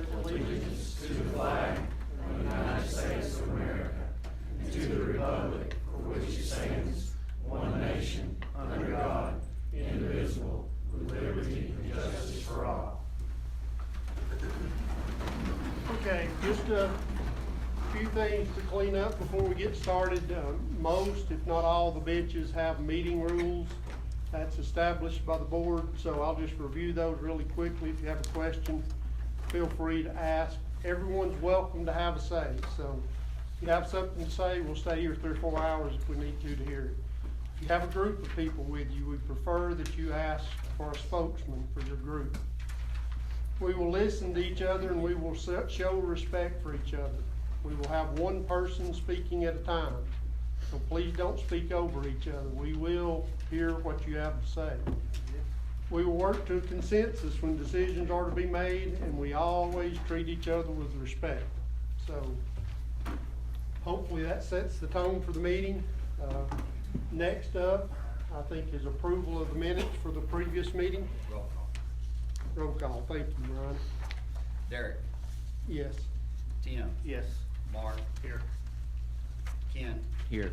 pledge allegiance to the flag of the United States of America and to the republic for which it stands, one nation, under God, indivisible, with liberty and justice for all. Okay, just a few things to clean up before we get started. Most, if not all, the benches have meeting rules that's established by the board, so I'll just review those really quickly. If you have a question, feel free to ask. Everyone's welcome to have a say, so if you have something to say, we'll stay here 3 or 4 hours if we need to hear it. If you have a group of people with you, we prefer that you ask for a spokesman for your group. We will listen to each other and we will show respect for each other. We will have one person speaking at a time, so please don't speak over each other. We will hear what you have to say. We will work to a consensus when decisions are to be made, and we always treat each other with respect. So hopefully that sets the tone for the meeting. Next up, I think, is approval of the minutes for the previous meeting. Roll call. Roll call. Thank you, Ron. Derek. Yes. Tim. Yes. Mark. Here. Ken. Here.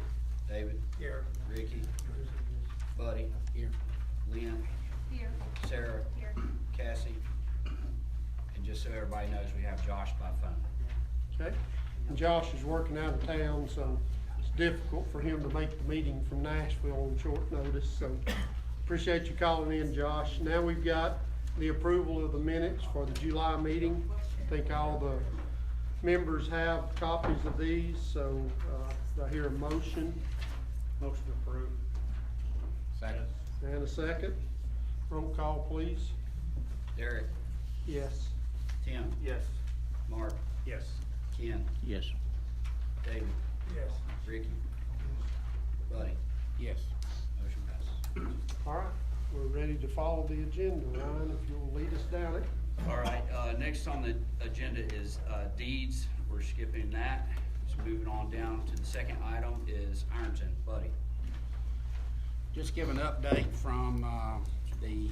David. Here. Ricky. Buddy. Here. Lynn. Here. Sarah. Here. Cassie. And just so everybody knows, we have Josh by phone. Okay. And Josh is working out of town, so it's difficult for him to make the meeting from Nashville on short notice. So appreciate you calling in, Josh. Now we've got the approval of the minutes for the July meeting. I think all the members have copies of these, so I hear a motion. Motion approved. Second. And a second. Roll call, please. Derek. Yes. Tim. Yes. Mark. Yes. Ken. Yes. David. Yes. Ricky. Buddy. Yes. Motion passes. All right, we're ready to follow the agenda. Ryan, if you'll lead us down it. All right, next on the agenda is deeds. We're skipping that. So moving on down to the second item is Ironton. Buddy. Just give an update from the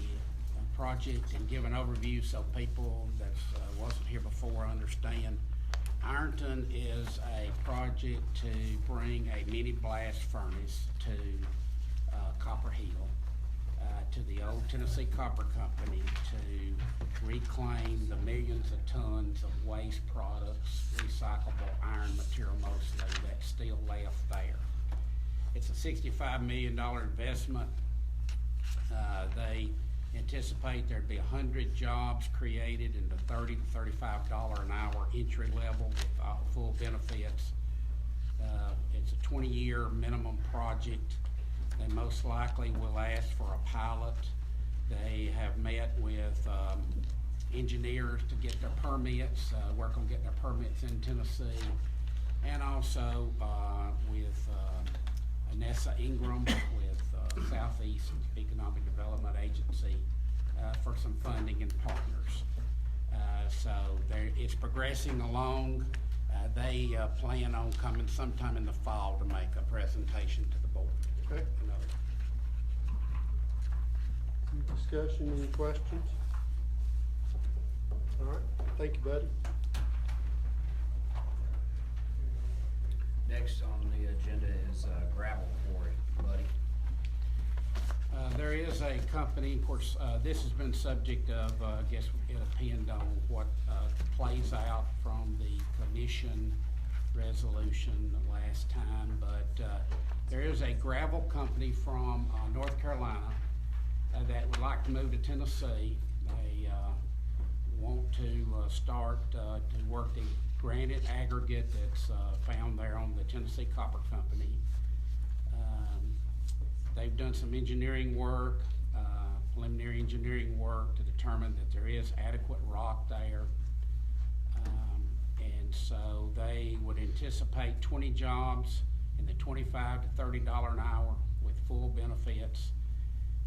project and give an overview so people that wasn't here before understand. Ironton is a project to bring a mini blast furnace to Copper Hill, to the old Tennessee Copper Company, to reclaim the millions of tons of waste products, recyclable iron material mostly, that's still left there. It's a $65 million investment. They anticipate there'd be 100 jobs created in the $30 to $35 an hour entry level with full benefits. It's a 20-year minimum project. They most likely will ask for a pilot. They have met with engineers to get their permits, work on getting their permits in Tennessee, and also with Anessa Ingram with Southeast Economic Development Agency for some funding and partners. So it's progressing along. They plan on coming sometime in the fall to make a presentation to the board. Okay. Any discussion, any questions? All right, thank you, buddy. Next on the agenda is gravel quarry. Buddy. There is a company, of course, this has been subject of, I guess it depends on what plays out from the commission resolution the last time, but there is a gravel company from North Carolina that would like to move to Tennessee. They want to start to work the granite aggregate that's found there on the Tennessee Copper Company. They've done some engineering work, preliminary engineering work to determine that there is adequate rock there. And so they would anticipate 20 jobs in the $25 to $30 an hour with full benefits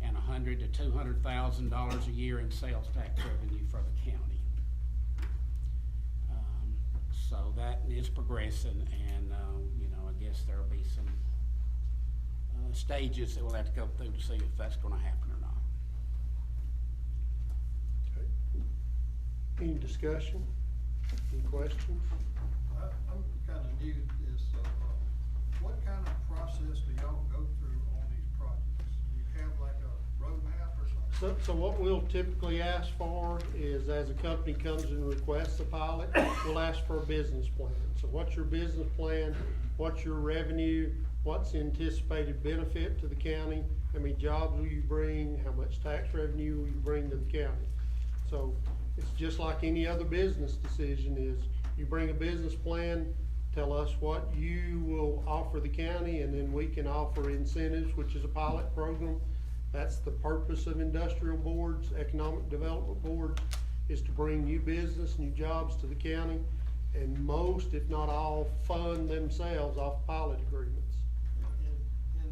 and $100,000 to $200,000 a year in sales tax revenue for the county. So that is progressing, and I guess there'll be some stages that we'll have to go through to see if that's going to happen or not. Okay. Any discussion? Any questions? I'm kind of new to this, so, what kind of process do y'all go through on these projects? Do you have like a roadmap or something? So what we'll typically ask for is, as a company comes and requests a pilot, we'll ask for a business plan. So what's your business plan? What's your revenue? What's the anticipated benefit to the county? How many jobs will you bring? How much tax revenue will you bring to the county? So it's just like any other business decision is, you bring a business plan, tell us what you will offer the county, and then we can offer incentives, which is a pilot program. That's the purpose of industrial boards, economic development boards, is to bring new business, new jobs to the county. And most, if not all, fund themselves off pilot agreements. In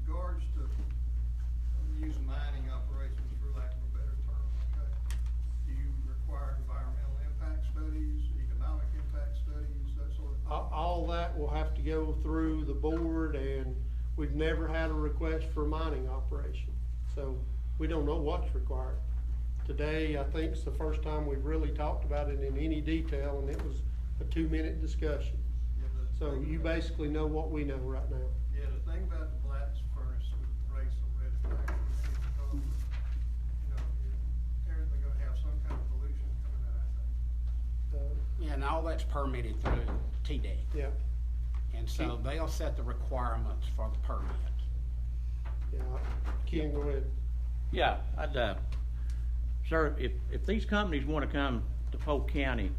regards to, I'm using mining operations for lack of a better term, okay? Do you require environmental impact studies, economic impact studies, that sort of thing? All that will have to go through the board, and we've never had a request for a mining operation. So we don't know what's required. Today, I think it's the first time we've really talked about it in any detail, and it was a 2-minute discussion. Yeah, the So thing you about- basically know what we know right now. Yeah, the thing about the blast furnace would raise some red flags for me because, everything gonna have some kind of pollution coming out of that thing. Yeah, and all that's permitted through TDEC. Yeah, And so they'll set the requirements for the permit. yeah. Ken, go ahead. Yeah, sir, if these companies wanna come to Polk County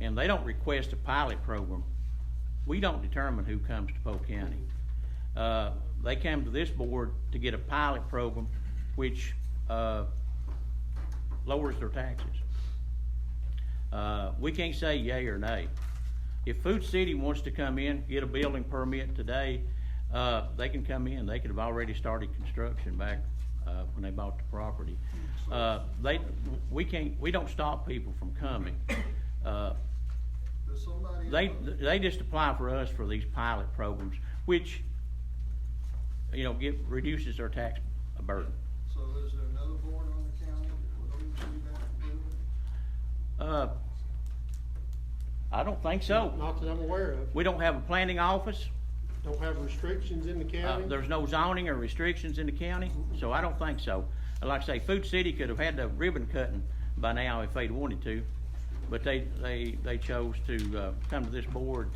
and they don't request a pilot program, we don't determine who comes to Polk County. They come to this board to get a pilot program, which, lowers their taxes. We can't say yay or nay. If Food City wants to come in, get a building permit today, they can come in. They could have already started construction back, when they bought the property. We don't stop people from coming. Does somebody? They just apply for us for these pilot programs, which, reduces their tax burden. So is there another board on the county that would oversee that improvement? I don't think so. Not that I'm aware of. We don't have a planning office. Don't have restrictions in the county. There's no zoning or restrictions in the county, so I don't think so. Like I say, Food City could have had the ribbon cutting by now if they'd wanted to, but they chose to come to this board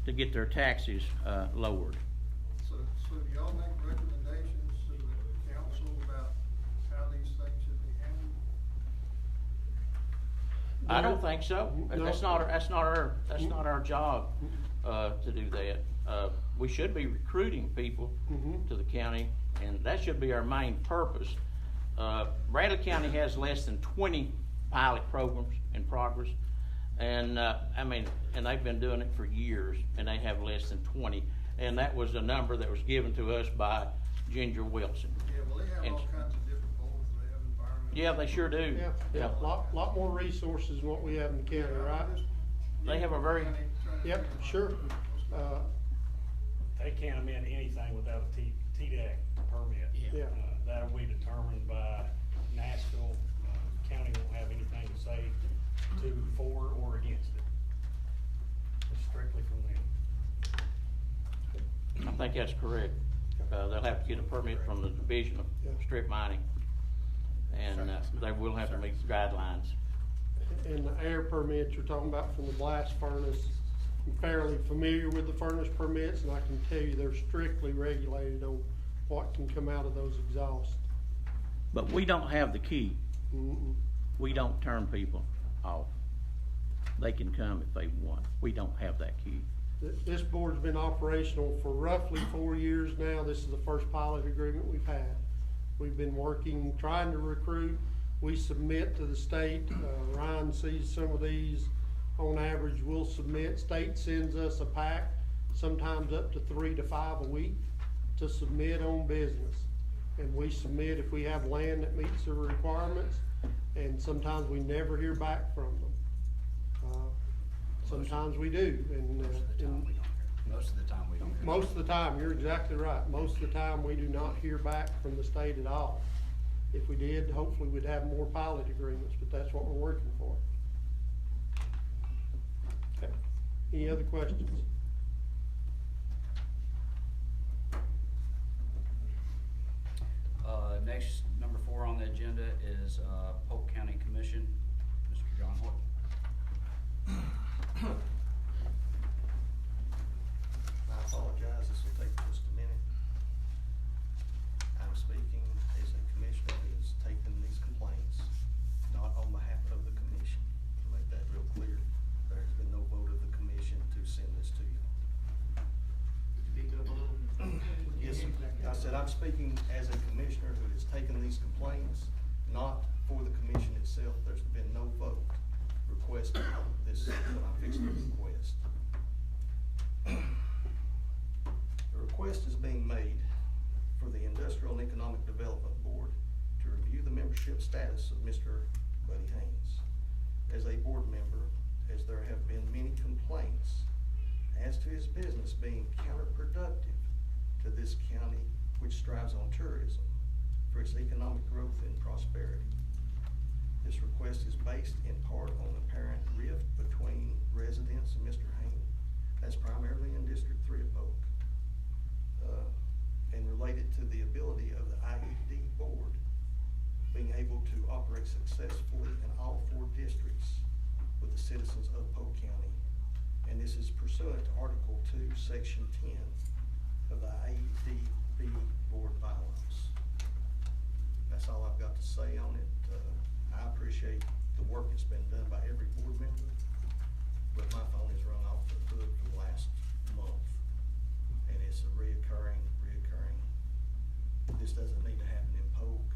to get their taxes lowered. So do y'all make recommendations to the council about how these things should be handled? I don't think so. No. That's not our job to do that. We should be recruiting people to the county, and that should be our main purpose. Bradley County has less than 20 pilot programs in progress, and and they've been doing it for years, and they have less than 20, and that was a number that was given to us by Ginger Wilson. Yeah, well, they have And- all kinds of different boards, they have environmental. Yeah, they sure do. Yeah, lot more resources than what we have in the county, right? They have a very- Yep, sure. They can't amend anything without a TDEC permit. Yeah. That'll be determined by Nashville. County won't have anything to say for or against it. It's strictly from them. I think that's correct. They'll have to get a permit from the Division of Strip Mining, and they will have to meet the guidelines. And the air permits you're talking about from the blast furnace, I'm fairly familiar with the furnace permits, and I can tell you they're strictly regulated on what can come out of those exhausts. But we don't have the key. Mm-mm. We don't turn people off. They can come if they want. We don't have that key. This board's been operational for roughly 4 years now. This is the first pilot agreement we've had. We've been working, trying to recruit. We submit to the state. Ryan sees some of these. On average, we'll submit. State sends us a pack, sometimes up to 3 to 5 a week, to submit on business. And we submit if we have land that meets the requirements, and sometimes we never hear back from them. Sometimes we do, and Most of the time we don't. most of the time, you're exactly right. Most of the time, we do not hear back from the state at all. If we did, hopefully we'd have more pilot agreements, but that's what we're working for. Any other questions? Next, number 4 on the agenda is, Polk County Commission, Mr. John Hoyt. I apologize, this will take just a minute. I'm speaking as a commissioner who has taken these complaints, not on behalf of the commission. To make that real clear, there has been no vote of the commission to send this to you. Yes, sir. I said I'm speaking as a commissioner who has taken these complaints, not for the commission itself. There's been no vote requesting this, what I'm fixing to request. The request is being made for the Industrial and Economic Development Board to review the membership status of Mr. Buddy Haynes. As a board member, as there have been many complaints as to his business being counterproductive to this county, which strives on tourism for its economic growth and prosperity. This request is based in part on apparent rift between residents and Mr. Haynes. That's primarily in District 3 of Polk. And related to the ability of the IED board being able to operate successfully in all 4 districts with the citizens of Polk County. And this is pursuant to Article 2, Section 10 of the IEDB board bylaws. That's all I've got to say on it. I appreciate the work that's been done by every board member, but my phone has rung off the hook for the last month. And it's a reoccurring. This doesn't need to happen in Polk,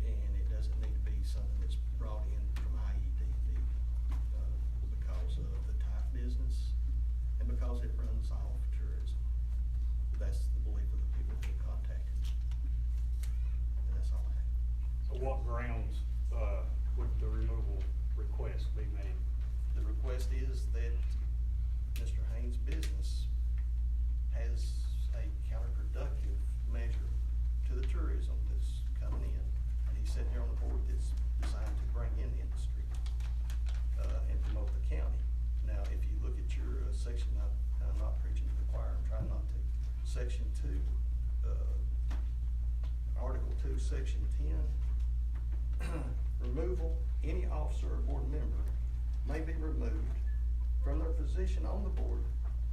and it doesn't need to be something that's brought in from IEDB, because of the type business and because it runs off tourism. That's the belief of the people who contacted me. And that's all I have. So what grounds, would the removal request be made? The request is that Mr. Haynes' business has a counterproductive measure to the tourism that's coming in. And he's sitting here on the board that's designed to bring in industry, and promote the county. Now, if you look at your, section, I'm not preaching to the choir, I'm trying not to. Section 2, Article 2, Section 10, removal, any officer or board member may be removed from their position on the board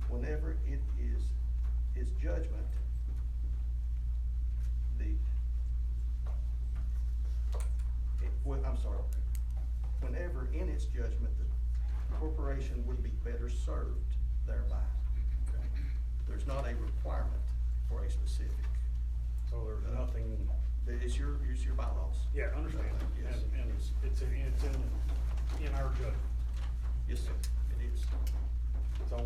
whenever it is his judgment, whenever in its judgment the corporation would be better served thereby. There's not a requirement for a specific. So there's nothing, It's your bylaws. yeah, I understand. Yes. And it's in our judgment. Yes, sir, it is. So,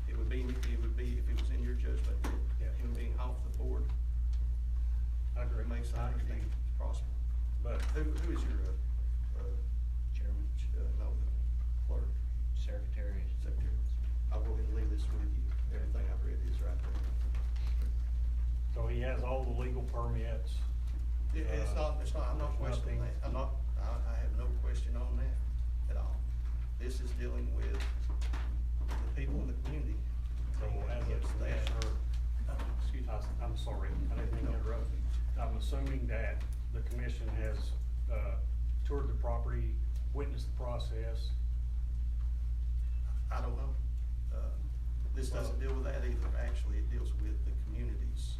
It would be, if it was in your judgment, Yeah. him being off the board, I agree. it makes I IED understand. prosper. But, Who is your, Chairman, no, the clerk, Secretary. secretary? I'll go ahead and leave this with you. Everything I've read is right there. so he has all the legal permits. It's not, I'm not there's questioning nothing- that. I have no question on that at all. This is dealing with the people in the community. So as a Against that. commissioner, Excuse me. I'm sorry, I didn't mean to interrupt. I'm assuming that the commission has, toured the property, witnessed the process. I don't know. This doesn't deal with that either. Actually, it deals with the community's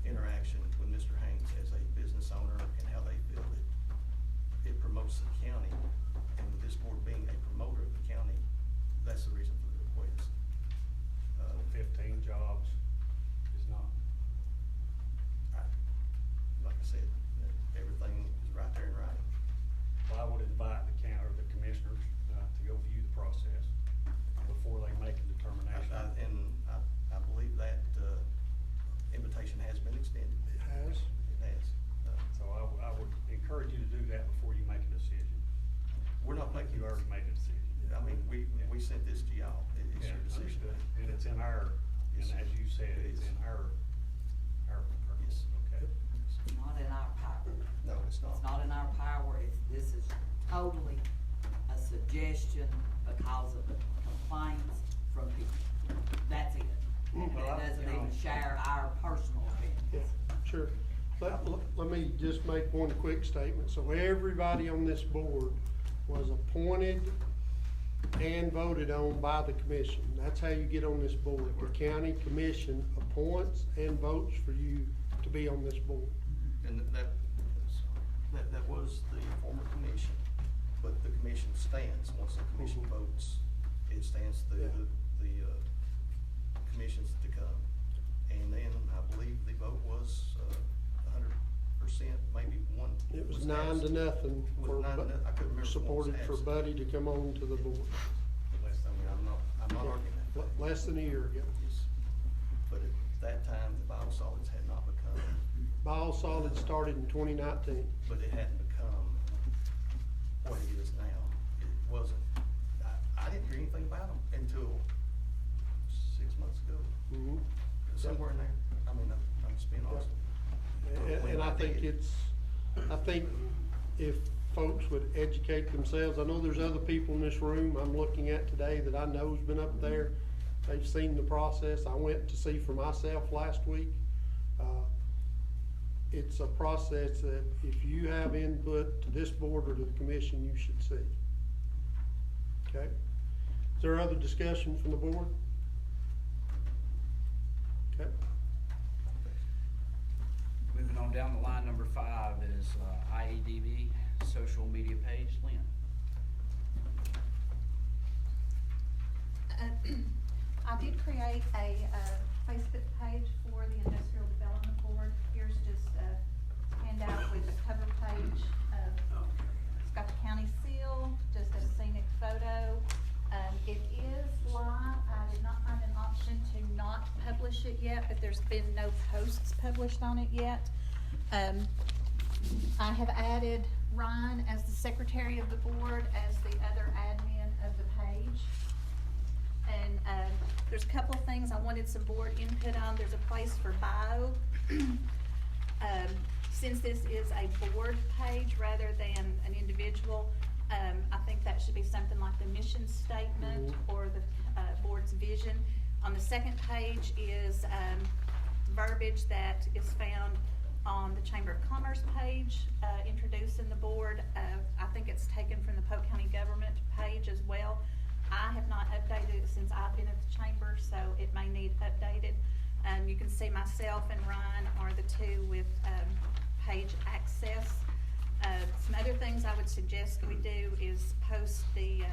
interaction with Mr. Haynes as a business owner and how they feel that it promotes the county. And with this board being a promoter of the county, that's the reason for the request. 15 jobs is not. Like I said, everything is right there in writing. Well, I would invite the county or the commissioners to go view the process before they make a determination. I believe that invitation has been extended. It has. It has. So I would encourage you to do that before you make a decision. We're not making. You already made a decision. I mean, we sent this to y'all. It's Yeah, your decision. understood. And it's in our, and Yes, sir. as you said, It it's is. in our Yes. Okay. It's not in our power. No, it's not. It's not in our power, this is totally a suggestion because of the complaints from people. That's it. And it doesn't even share our personal Yeah, opinions. sure. Let me just make one quick statement. So everybody on this board was appointed and voted on by the commission. That's how you get on this board. The county commission appoints and votes for you to be on this board. And that was the former commission, but the commission stands, once the commission votes, it stands the commissions to come. And then I believe the vote was 100%, maybe one. It was was 9 asked. to nothing Was for, 9 to nothing. I couldn't remember. supported for Buddy to come on to the board. I mean, I'm not arguing that. Less than a year ago. Yes. But at that time, the biosolids had not become, Biosolids started in 2019. but it hadn't become what it is now. It wasn't, I didn't hear anything about them until 6 months ago, Mhm. somewhere in there. I mean, I'm just being honest. And I think if folks would educate themselves, I know there's other people in this room I'm looking at today that I know's been up there. They've seen the process. I went to see for myself last week. It's a process that if you have input to this board or to the commission, you should see. Okay? Is there other discussion from the board? Okay. Moving on down the line, number 5 is IEDB social media page. Lynn? I did create a Facebook page for the Industrial Development Board. Here's just a handout with a cover page. It's got the county seal, just a scenic photo. It is live. I did not find an option to not publish it yet, but there's been no posts published on it yet. I have added Ryan as the secretary of the board, as the other admin of the page. And there's a couple of things I wanted some board input on. There's a place for bio. Since this is a board page rather than an individual, I think that should be something like the mission statement or the board's vision. On the second page is verbiage that is found on the Chamber of Commerce page, introducing the board. I think it's taken from the Polk County Government page as well. I have not updated it since I've been at the chamber, so it may need updated. You can see myself and Ryan are the two with page access. Some other things I would suggest we do is post the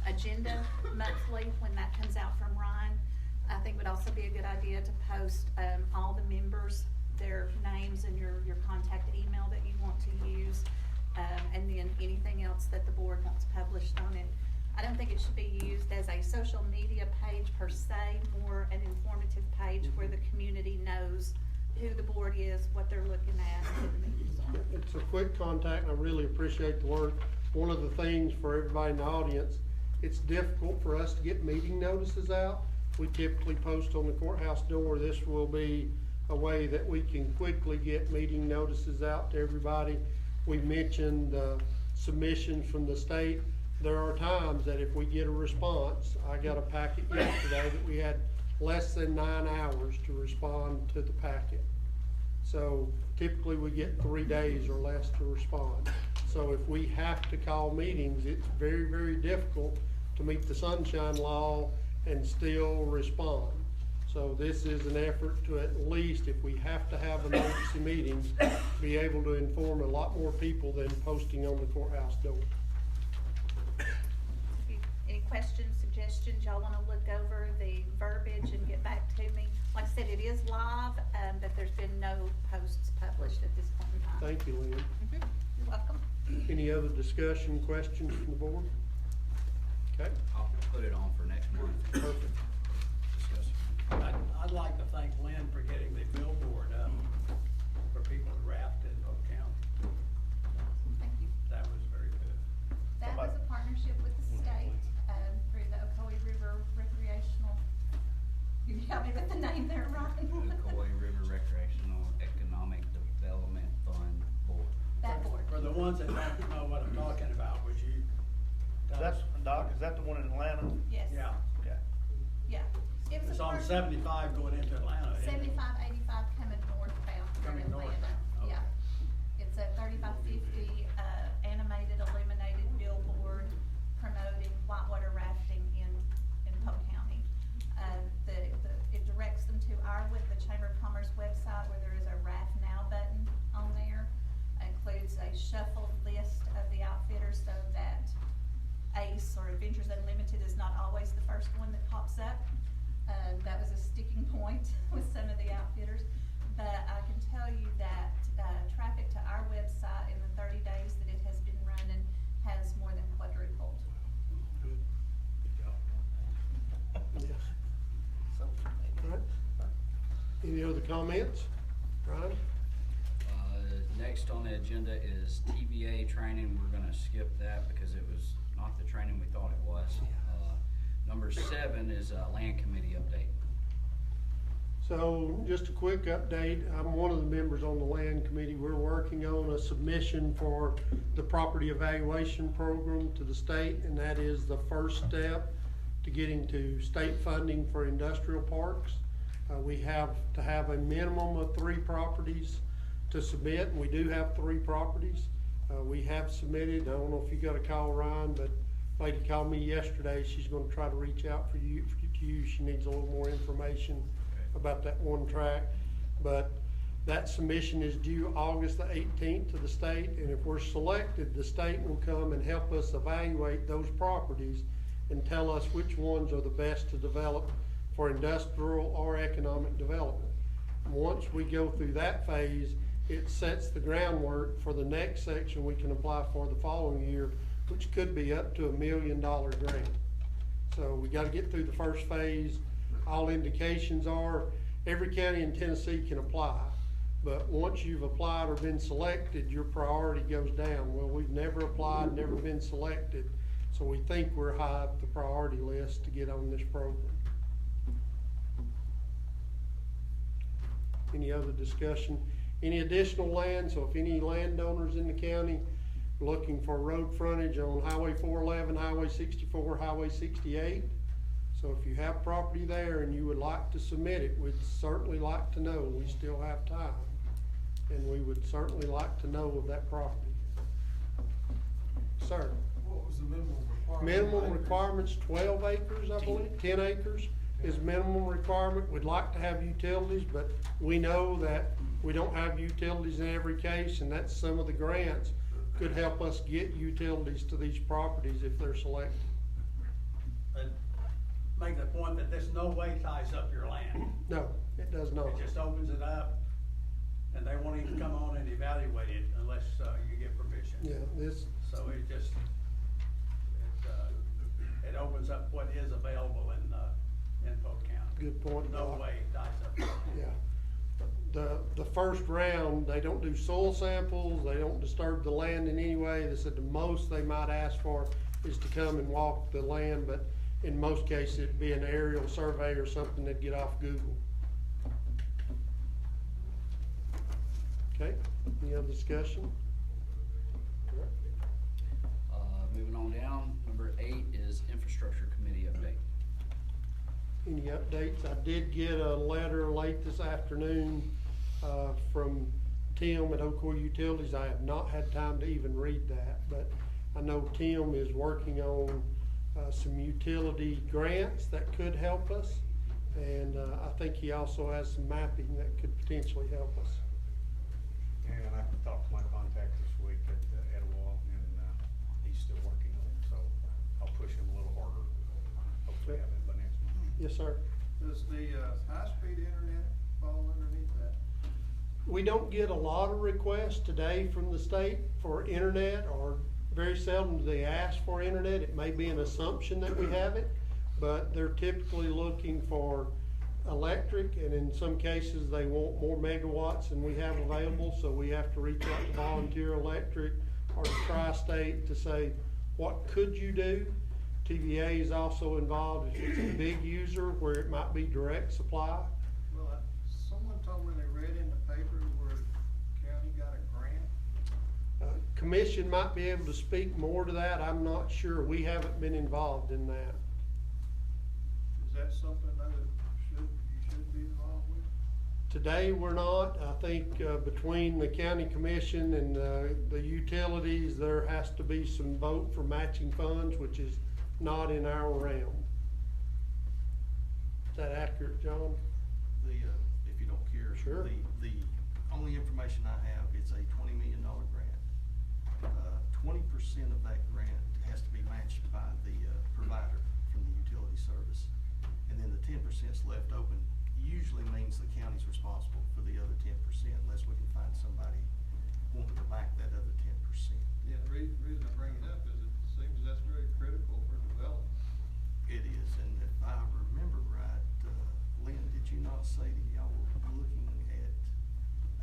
agenda monthly when that comes out from Ryan. I think it would also be a good idea to post all the members, their names and your contact email that you want to use, and then anything else that the board wants published on it. I don't think it should be used as a social media page per se, more an informative page where the community knows who the board is, what they're looking at, and who the meetings are. It's a quick contact, and I really appreciate the work. One of the things for everybody in the audience, it's difficult for us to get meeting notices out. We typically post on the courthouse door. This will be a way that we can quickly get meeting notices out to everybody. We mentioned submissions from the state. There are times that if we get a response, I got a packet yesterday that we had less than 9 hours to respond to the packet. So typically we get 3 days or less to respond. So if we have to call meetings, it's very, very difficult to meet the sunshine law and still respond. So this is an effort to at least, if we have to have emergency meetings, be able to inform a lot more people than posting on the courthouse door. Any questions, suggestions, y'all wanna look over the verbiage and get back to me? Like I said, it is live, but there's been no posts published at this point in time. Thank you, Lynn. You're welcome. Any other discussion, questions from the board? Okay, I'll put it on for next month. perfect. Discussion. I'd like to thank Lynn for getting the billboard up for people to raft in Polk County. Thank you. That was very good. That was a partnership with the state, through the Ocoee River Recreational, you got me with the name there, Ryan? Ocoee River Recreational Economic Development Fund Board. That board. For the ones that don't know what I'm talking about, would you tell us? That's Doc, is that the one in Atlanta? Yes. Yeah, Okay. Yeah. It was it's a on first- 75 going into Atlanta. isn't it? 75, 85 coming northbound from Coming Atlanta. northbound, okay. Yeah. It's a 30 by 50, animated, illuminated billboard promoting whitewater rafting in Polk County. It directs them to the Chamber of Commerce website where there is a Raft Now button on there. Includes a shuffled list of the outfitters so that ACE or Adventures Unlimited is not always the first one that pops up. That was a sticking point with some of the outfitters. But I can tell you that traffic to our website in the 30 days that it has been running has more than quadrupled. Yes. All right. Any other comments? Ryan? Next on the agenda is TVA training. We're gonna skip that because it was not the training we thought it was. Number 7 is a land committee update. So just a quick update, I'm one of the members on the land committee. We're working on a submission for the property evaluation program to the state, and that is the first step to getting to state funding for industrial parks. We have to have a minimum of 3 properties to submit, and we do have 3 properties. We have submitted, I don't know if you got a call, Ryan, but a lady called me yesterday. She's gonna try to reach out to you. She needs a little more information about that one track. But that submission is due August the 18th to the state, and if we're selected, the state will come and help us evaluate those properties and tell us which ones are the best to develop for industrial or economic development. Once we go through that phase, it sets the groundwork for the next section we can apply for the following year, which could be up to $1 million grant. So we gotta get through the first phase. All indications are every county in Tennessee can apply, but once you've applied or been selected, your priority goes down. Well, we've never applied, never been selected, so we think we're high up the priority list to get on this program. Any other discussion? Any additional land? So if any landowners in the county looking for road frontage on Highway 411, Highway 64, Highway 68, so if you have property there and you would like to submit it, we'd certainly like to know. We still have time, and we would certainly like to know of that property. Sir? What was the minimum requirement? Minimum requirement's 12 acres, I believe, 10 acres is minimum requirement. We'd like to have utilities, but we know that we don't have utilities in every case, and that's some of the grants could help us get utilities to these properties if they're selected. But make the point that this no way ties up your land. No, it does not. It just opens it up, and they won't even come on and evaluate it unless you get permission. Yeah, this, So it just, it opens up what is available in Polk County. good point, No Doc. way it ties up your land. Yeah. The first round, they don't do soil samples, they don't disturb the land in any way. They said the most they might ask for is to come and walk the land, but in most cases, it'd be an aerial survey or something they'd get off Google. Okay, any other discussion? Moving on down, number 8 is infrastructure committee update. Any updates? I did get a letter late this afternoon from Tim at Ocoee Utilities. I have not had time to even read that, but I know Tim is working on some utility grants that could help us, and I think he also has some mapping that could potentially help us. And I talked to my contact this week at Etowah, and he's still working on it, so I'll push him a little harder. Hopefully have it by next month. Yes, sir. Does the high-speed internet fall underneath that? We don't get a lot of requests today from the state for internet, or very seldom do they ask for internet. It may be an assumption that we have it, but they're typically looking for electric, and in some cases they want more megawatts than we have available, so we have to reach out to Volunteer Electric or to Tri-State to say, what could you do? TVA is also involved if it's a big user where it might be direct supply. Well, someone told me they read in the paper where the county got a grant. commission might be able to speak more to that, I'm not sure, we haven't been involved in that. Is that something that you should be involved with? Today, we're not. I think between the county commission and the utilities, there has to be some vote for matching funds, which is not in our realm. Is that accurate, John? If you don't care. Sure. The only information I have, it's a $20 million grant. 20% of that grant has to be matched by the provider from the utility service. And then the 10% left open usually means the county's responsible for the other 10% unless we can find somebody wanting to back that other 10%. Yeah, the reason I bring it up is it seems that's very critical for development. It is, and if I remember right, Lynn, did you not say that y'all were looking at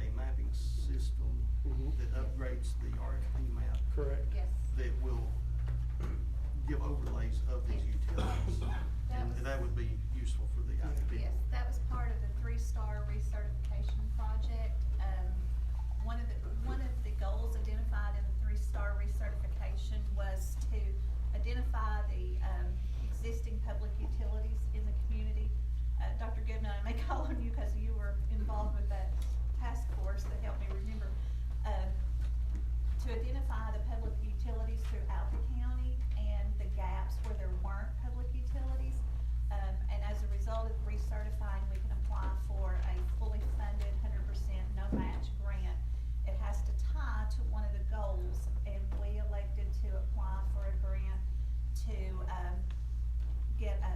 a mapping system that upgrades the RFP map? Correct. Yes. That will give overlays of these utilities, and that would be useful for the IEDB. Yes, that was part of the 3-star recertification project. One of the goals identified in the 3-star recertification was to identify the existing public utilities in the community. Dr. Goodman, I may call on you because you were involved with that task force that helped me remember. To identify the public utilities throughout the county and the gaps where there weren't public utilities. And as a result of recertifying, we can apply for a fully funded 100% no match grant. It has to tie to one of the goals, and we elected to apply for a grant to get a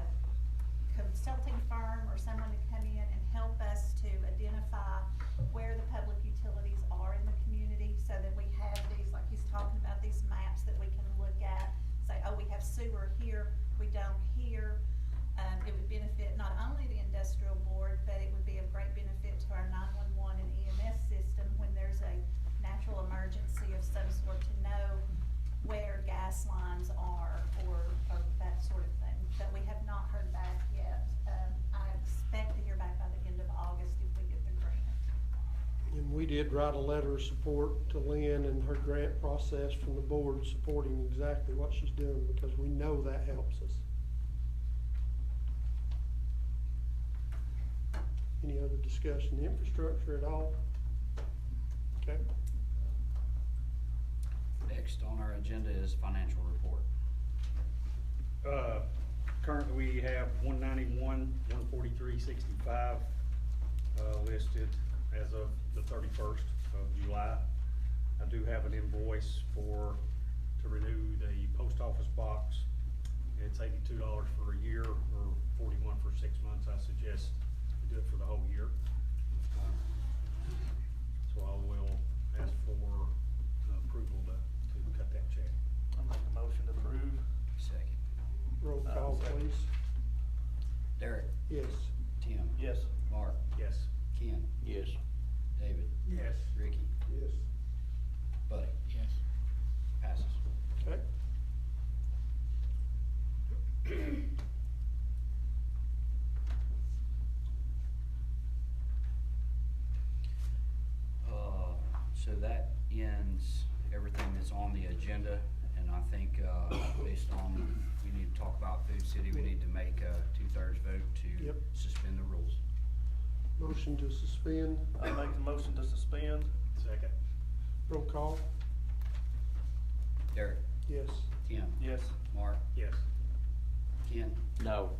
consulting firm or someone to come in and help us to identify where the public utilities are in the community so that we have these, like he's talking about, these maps that we can look at, say, oh, we have sewer here, we don't here. It would benefit not only the industrial board, but it would be of great benefit to our 911 and EMS system when there's a natural emergency of some sort to know where gas lines are or that sort of thing. But we have not heard back yet. I expect to hear back by the end of August if we get the grant. And we did write a letter of support to Lynn and her grant process from the board supporting exactly what she's doing because we know that helps us. Any other discussion, infrastructure at all? Okay. Next on our agenda is financial report. Currently, we have 191, 143.65 listed as of the 31st of July. I do have an invoice to renew the post office box. It's $82 for a year or $41 for 6 months. I suggest we do it for the whole year. So I will ask for approval to cut that check. I'll make a motion to approve. Second. Roll call, please. Derek, Yes. Tim, Yes. Mark, Yes. Ken, Yes. David, Yes. Ricky, Yes. Buddy. Yes. Passes. Okay. So that ends everything that's on the agenda, and I think, based on, we need to talk about Food City, we need to make a 2/3 vote to Yep. suspend the rules. Motion to suspend. I make the motion to suspend. Second. Roll call. Derek, Yes. Tim, Yes. Mark, Yes. Ken, No.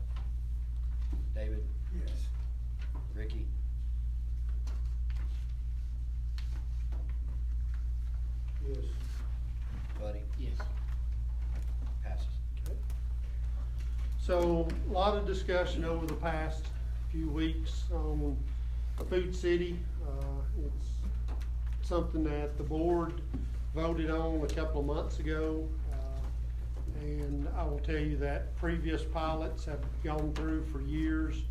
David, Yes. Ricky, Yes. Buddy. Yes. Passes. Okay. So, a lot of discussion over the past few weeks on Food City. It's something that the board voted on a couple of months ago. And I will tell you that previous pilots have gone through for years.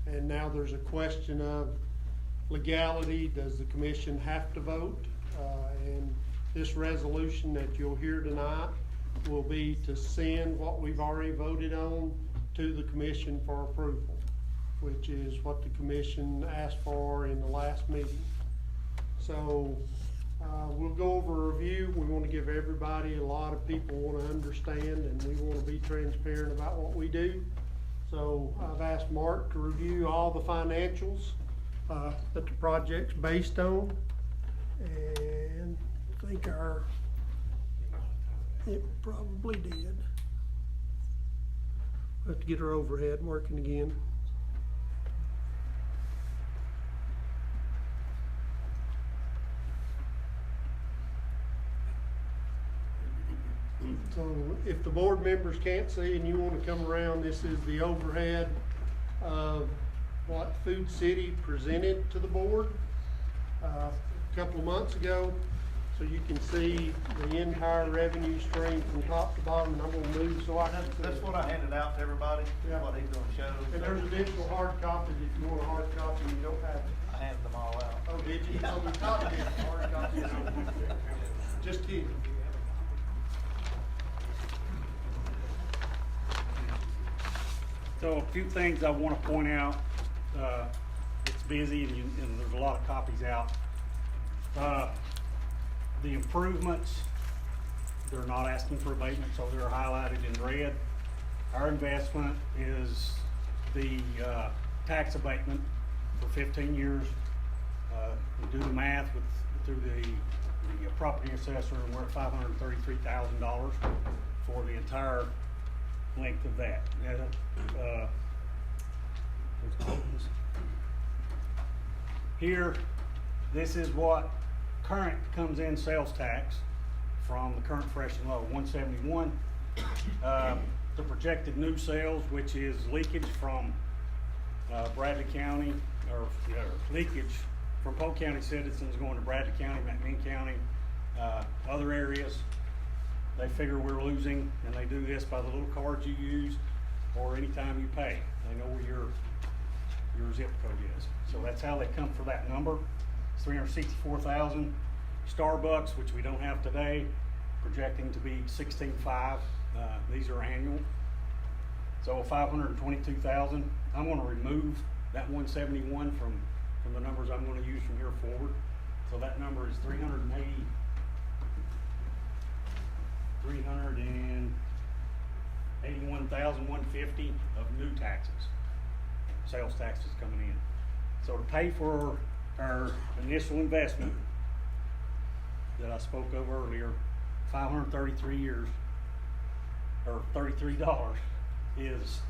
And now there's a question of legality. Does the commission have to vote? And this resolution that you'll hear tonight will be to send what we've already voted on to the commission for approval, which is what the commission asked for in the last meeting. So, We'll go over a review. We want to give everybody, a lot of people want to understand, and we want to be transparent about what we do. So I've asked Mark to review all the financials that the project's based on. And I think it probably did. Have to get our overhead working again. So if the board members can't see and you want to come around, this is the overhead of what Food City presented to the board a couple of months ago. So you can see the entire revenue stream from top to bottom, and I'm gonna move so I can see. That's what I handed out to everybody, Yeah. what he's gonna show. And there's additional hard copies if you want a hard copy, you don't have it. I handed them all out. Oh, did you? Oh, we thought you had a hard copy. Just kidding. So a few things I want to point out. It's busy and there's a lot of copies out. The improvements, they're not asking for abatement, so they're highlighted in red. Our investment is the tax abatement for 15 years. You do the math through the property assessor, and we're at $533,000 for the entire length of that. Here, this is what current comes in sales tax from the current fresh and low, 171. The projected new sales, which is leakage from Bradley County, or leakage from Polk County citizens going to Bradley County, McMinn County, other areas. They figure we're losing, and they do this by the little cards you use or anytime you pay. They know where your zip code is. So that's how they come for that number. It's 364,000. Starbucks, which we don't have today, projecting to be 16.5. These are annual. So 522,000. I'm going to remove that 171 from the numbers I'm going to use from here forward. So that number is 381,150 of new taxes, sales taxes coming in. So to pay for our initial investment that I spoke of earlier, 533 years, or $33 is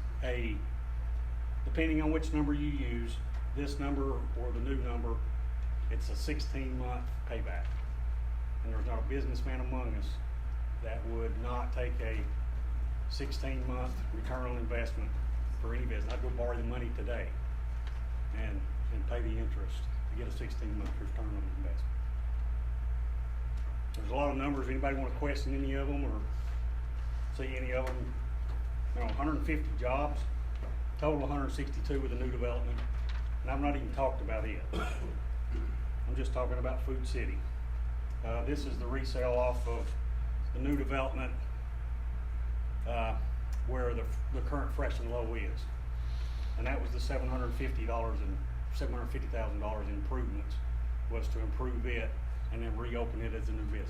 depending on which number you use, this number or the new number, it's a 16-month payback. And there's not a businessman among us that would not take a 16-month return on investment for any business. I'd go borrow the money today and pay the interest to get a 16-month return on investment. There's a lot of numbers. Anybody want to question any of them or see any of them? 150 jobs, total 162 with the new development. And I've not even talked about it. I'm just talking about Food City. This is the resale off of the new development where the current fresh and low is. And that was the $750,000 improvements, was to improve it and then reopen it as a new business.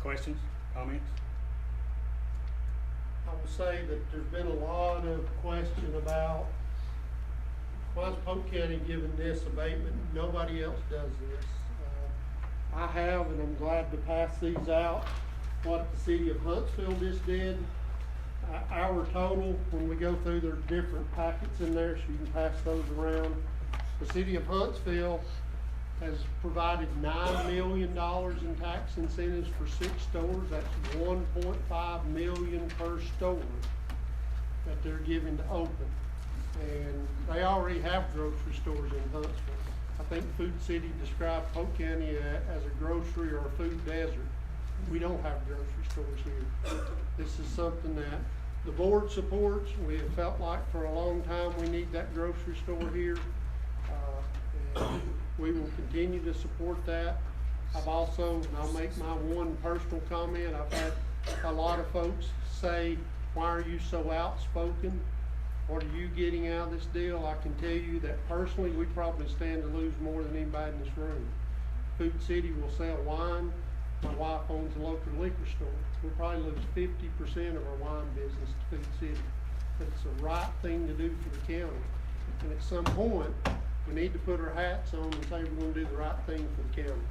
Questions, comments? I will say that there's been a lot of question about why is Polk County giving this abatement? Nobody else does this. I have, and I'm glad to pass these out. What the city of Huntsville just did, our total, when we go through, there's different packets in there, so you can pass those around. The city of Huntsville has provided $9 million in tax incentives for 6 stores. That's $1.5 million per store that they're giving to open. And they already have grocery stores in Huntsville. I think Food City described Polk County as a grocery or a food desert. We don't have grocery stores here. This is something that the board supports. We have felt like for a long time we need that grocery store here. And we will continue to support that. I've also, and I'll make my one personal comment, I've had a lot of folks say, why are you so outspoken? What are you getting out of this deal? I can tell you that personally, we probably stand to lose more than anybody in this room. Food City will sell wine. My wife owns a local liquor store. We'll probably lose 50% of our wine business to Food City. But it's the right thing to do for the county. And at some point, we need to put our hats on and say we're gonna do the right thing for the county.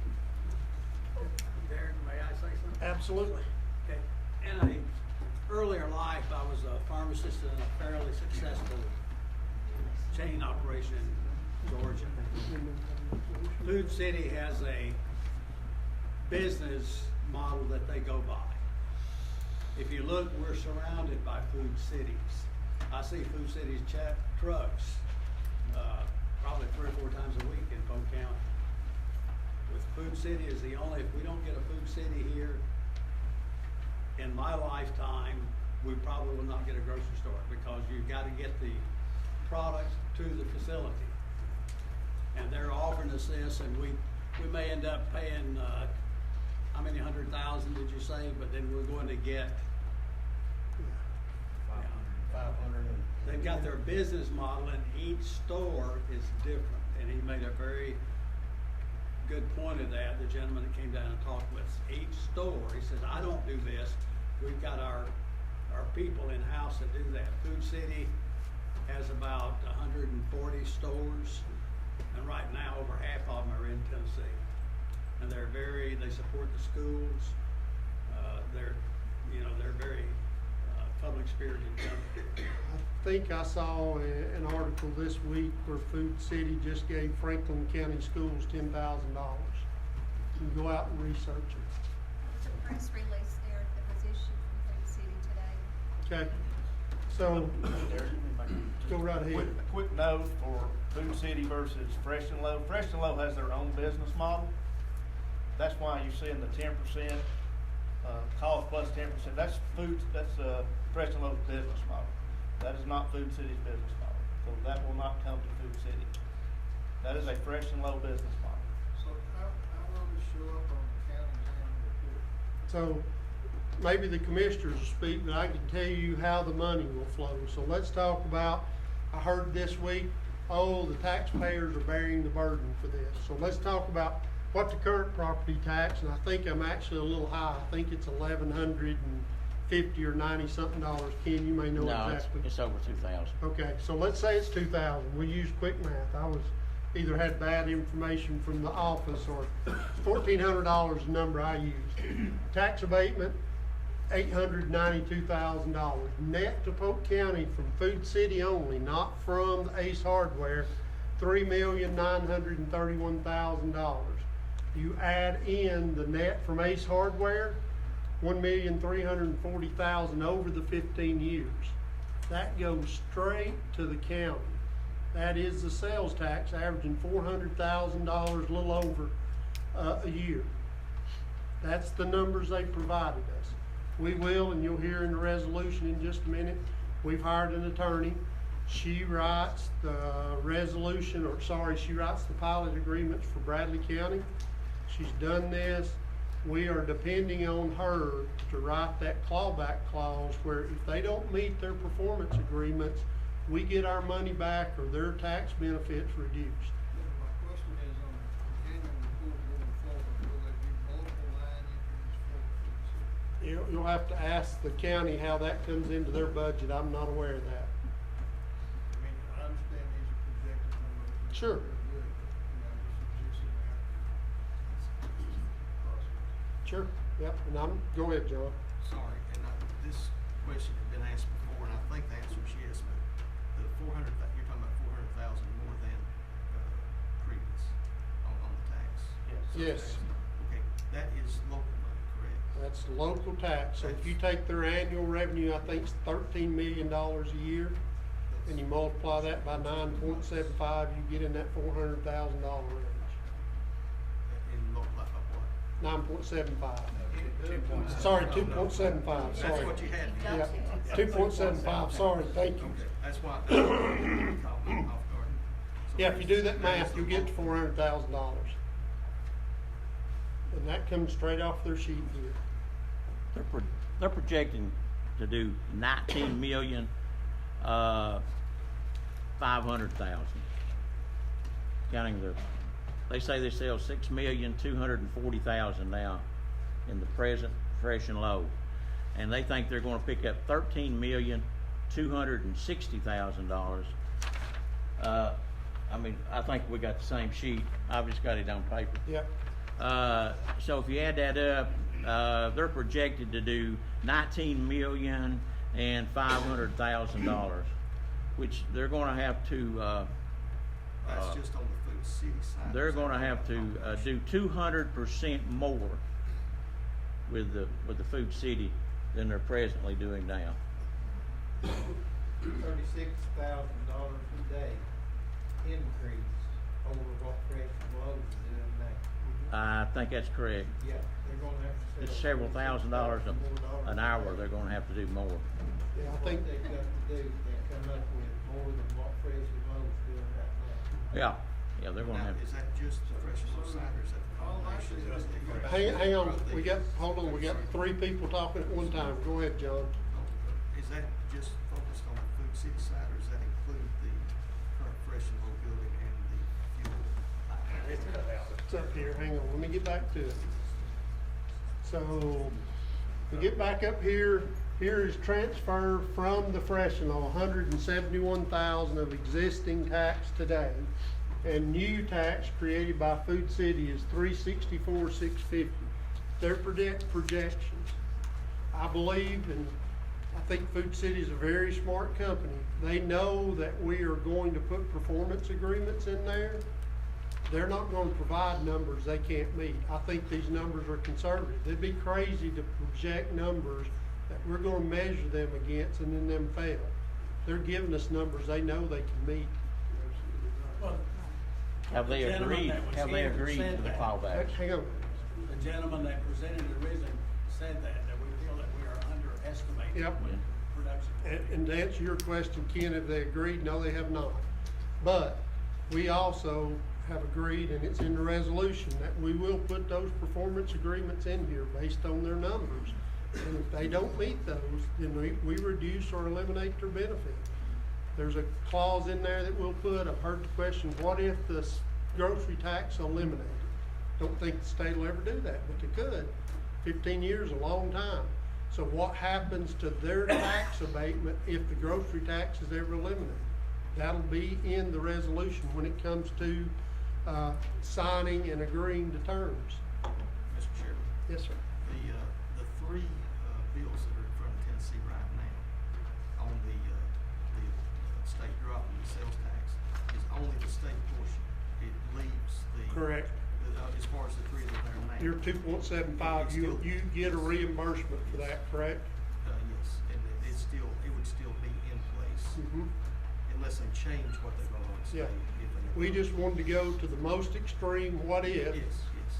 Darren, may I say something? Absolutely. Okay, in a earlier life, I was a pharmacist in a fairly successful chain operation in Georgia. Food City has a business model that they go by. If you look, we're surrounded by food cities. I see Food City's trucks probably 3 or 4 times a week in Polk County. With Food City is the only, if we don't get a Food City here in my lifetime, we probably will not get a grocery store, because you've got to get the product to the facility. And they're offering us this, and we may end up paying, how many 100,000 did you say? But then we're going to get 500. They've got their business model, and each store is different. And he made a very good point of that, the gentleman that came down and talked with us. Each store, he says, I don't do this. We've got our people in-house that do that. Food City has about 140 stores, and right now over half of them are in Tennessee. And they support the schools. They're very public spirited company. I think I saw an article this week where Food City just gave Franklin County Schools $10,000. You can go out and research it. There's a press release there that was issued from Food City today. Okay, so go right ahead. A quick note for Food City versus Fresh and Low. Fresh and Low has their own business model. That's why you're seeing the 10%, cost plus 10%. That's Fresh and Low's business model. That is not Food City's business model. So that will not come to Food City. That is a Fresh and Low business model. So how will this show up on the county's annual report? So maybe the commissioners will speak, but I can tell you how the money will flow. So let's talk about, I heard this week, the taxpayers are bearing the burden for this. So let's talk about what the current property tax, and I think I'm actually a little high. I think it's $1,150 or $90 something. Ken, you may know exactly. No, it's over 2,000. Okay, so let's say it's 2,000. We use quick math. I was either had bad information from the office, or $1,400 the number I used. Tax abatement, $892,000. Net to Polk County from Food City only, not from the Ace Hardware, $3,931,000. You add in the net from Ace Hardware, $1,340,000 over the 15 years. That goes straight to the county. That is the sales tax, averaging $400,000, a little over a year. That's the numbers they provided us. We will, and you'll hear in the resolution in just a minute, we've hired an attorney. She writes the she writes the pilot agreements for Bradley County. She's done this. We are depending on her to write that clawback clause where if they don't meet their performance agreements, we get our money back or their tax benefits reduced. My question is on the annual report going forward, will there be multiple line entries for Food City? You'll have to ask the county how that comes into their budget. I'm not aware of that. I mean, I understand these are projected numbers. Sure. They're good, but, just suggesting that. Sure. Yep. And go ahead, John. Sorry, and this question had been asked before, and I think the answer is yes, but the you're talking about 400,000 more than previous on the tax. Yes. Okay, that is local money, correct? That's local tax. So if you take their annual revenue, I think it's $13 million a year, and you multiply that by 9.75, you get in that $400,000 range. And multiply by what? 9.75. 2.75. Sorry, 2.75, sorry. That's what you had. Yeah, 2.75, sorry, thank you. Okay, that's why caught me off guard. So Yeah, if you do that is math, the you'll get to local- $400,000. And that comes straight off their sheet here. They're projecting to do 19 million 500,000. Counting they say they sell 6,240,000 now in the present fresh and low. And they think they're gonna pick up $13,260,000. I mean, I think we got the same sheet. I've just got it on paper. Yep. So if you add that up, they're projected to do $19,500,000, which they're gonna have to, That's just on the Food City side. they're gonna have to, do 200% more with the Food City than they're presently doing now. $36,000 a day increase over what Fresh and Lowe's is doing now. I think that's correct. Yeah, they're gonna have to It's sell several thousand dollars $36,000 more an hour they're gonna have to do more. Yeah, I What think, they've got to do, they come up with more than what Fresh and Lowe's doing right now. Yeah, they're gonna Now, have. is that just the fresh and low side, or is that the combination? hang on, hold on, we got 3 people talking at one time. Go ahead, John. Is that just focused on the Food City side, or does that include the current fresh and low building and the fuel? It's cut out. It's up here, hang on, let me get back to it. So, we get back up here, here is transfer from the fresh and low, 171,000 of existing tax today. And new tax created by Food City is 364,650. Their projections. I believe, and I think Food City is a very smart company. They know that we are going to put performance agreements in there. They're not gonna provide numbers they can't meet. I think these numbers are conservative. It'd be crazy to project numbers that we're gonna measure them against and then them fail. They're giving us numbers they know they can meet. Have they The gentleman agreed, that was have they here agreed said to the that. fallback? Hang on. The gentleman that presented the reason said that we feel that we are underestimating Yep. production. And to answer your question, Ken, have they agreed? No, they have not. But we also have agreed, and it's in the resolution, that we will put those performance agreements in here based on their numbers. And if they don't meet those, then we reduce or eliminate their benefit. There's a clause in there that we'll put, I've heard the question, what if the grocery tax eliminated? Don't think the state will ever do that, but they could. 15 years, a long time. So what happens to their tax abatement if the grocery tax is ever eliminated? That'll be in the resolution when it comes to, signing and agreeing to terms. Mr. Chairman? Yes, sir. The 3 bills that are in front of Tennessee right now on the state dropping the sales tax is only the state portion. It leaves the. Correct. As far as the 3 that are now. Your 2.75, you get a reimbursement for that, correct? Yes, and it would still be in place unless they change what they're going to Yeah. state. We just wanted to go to the most extreme what if. Yes.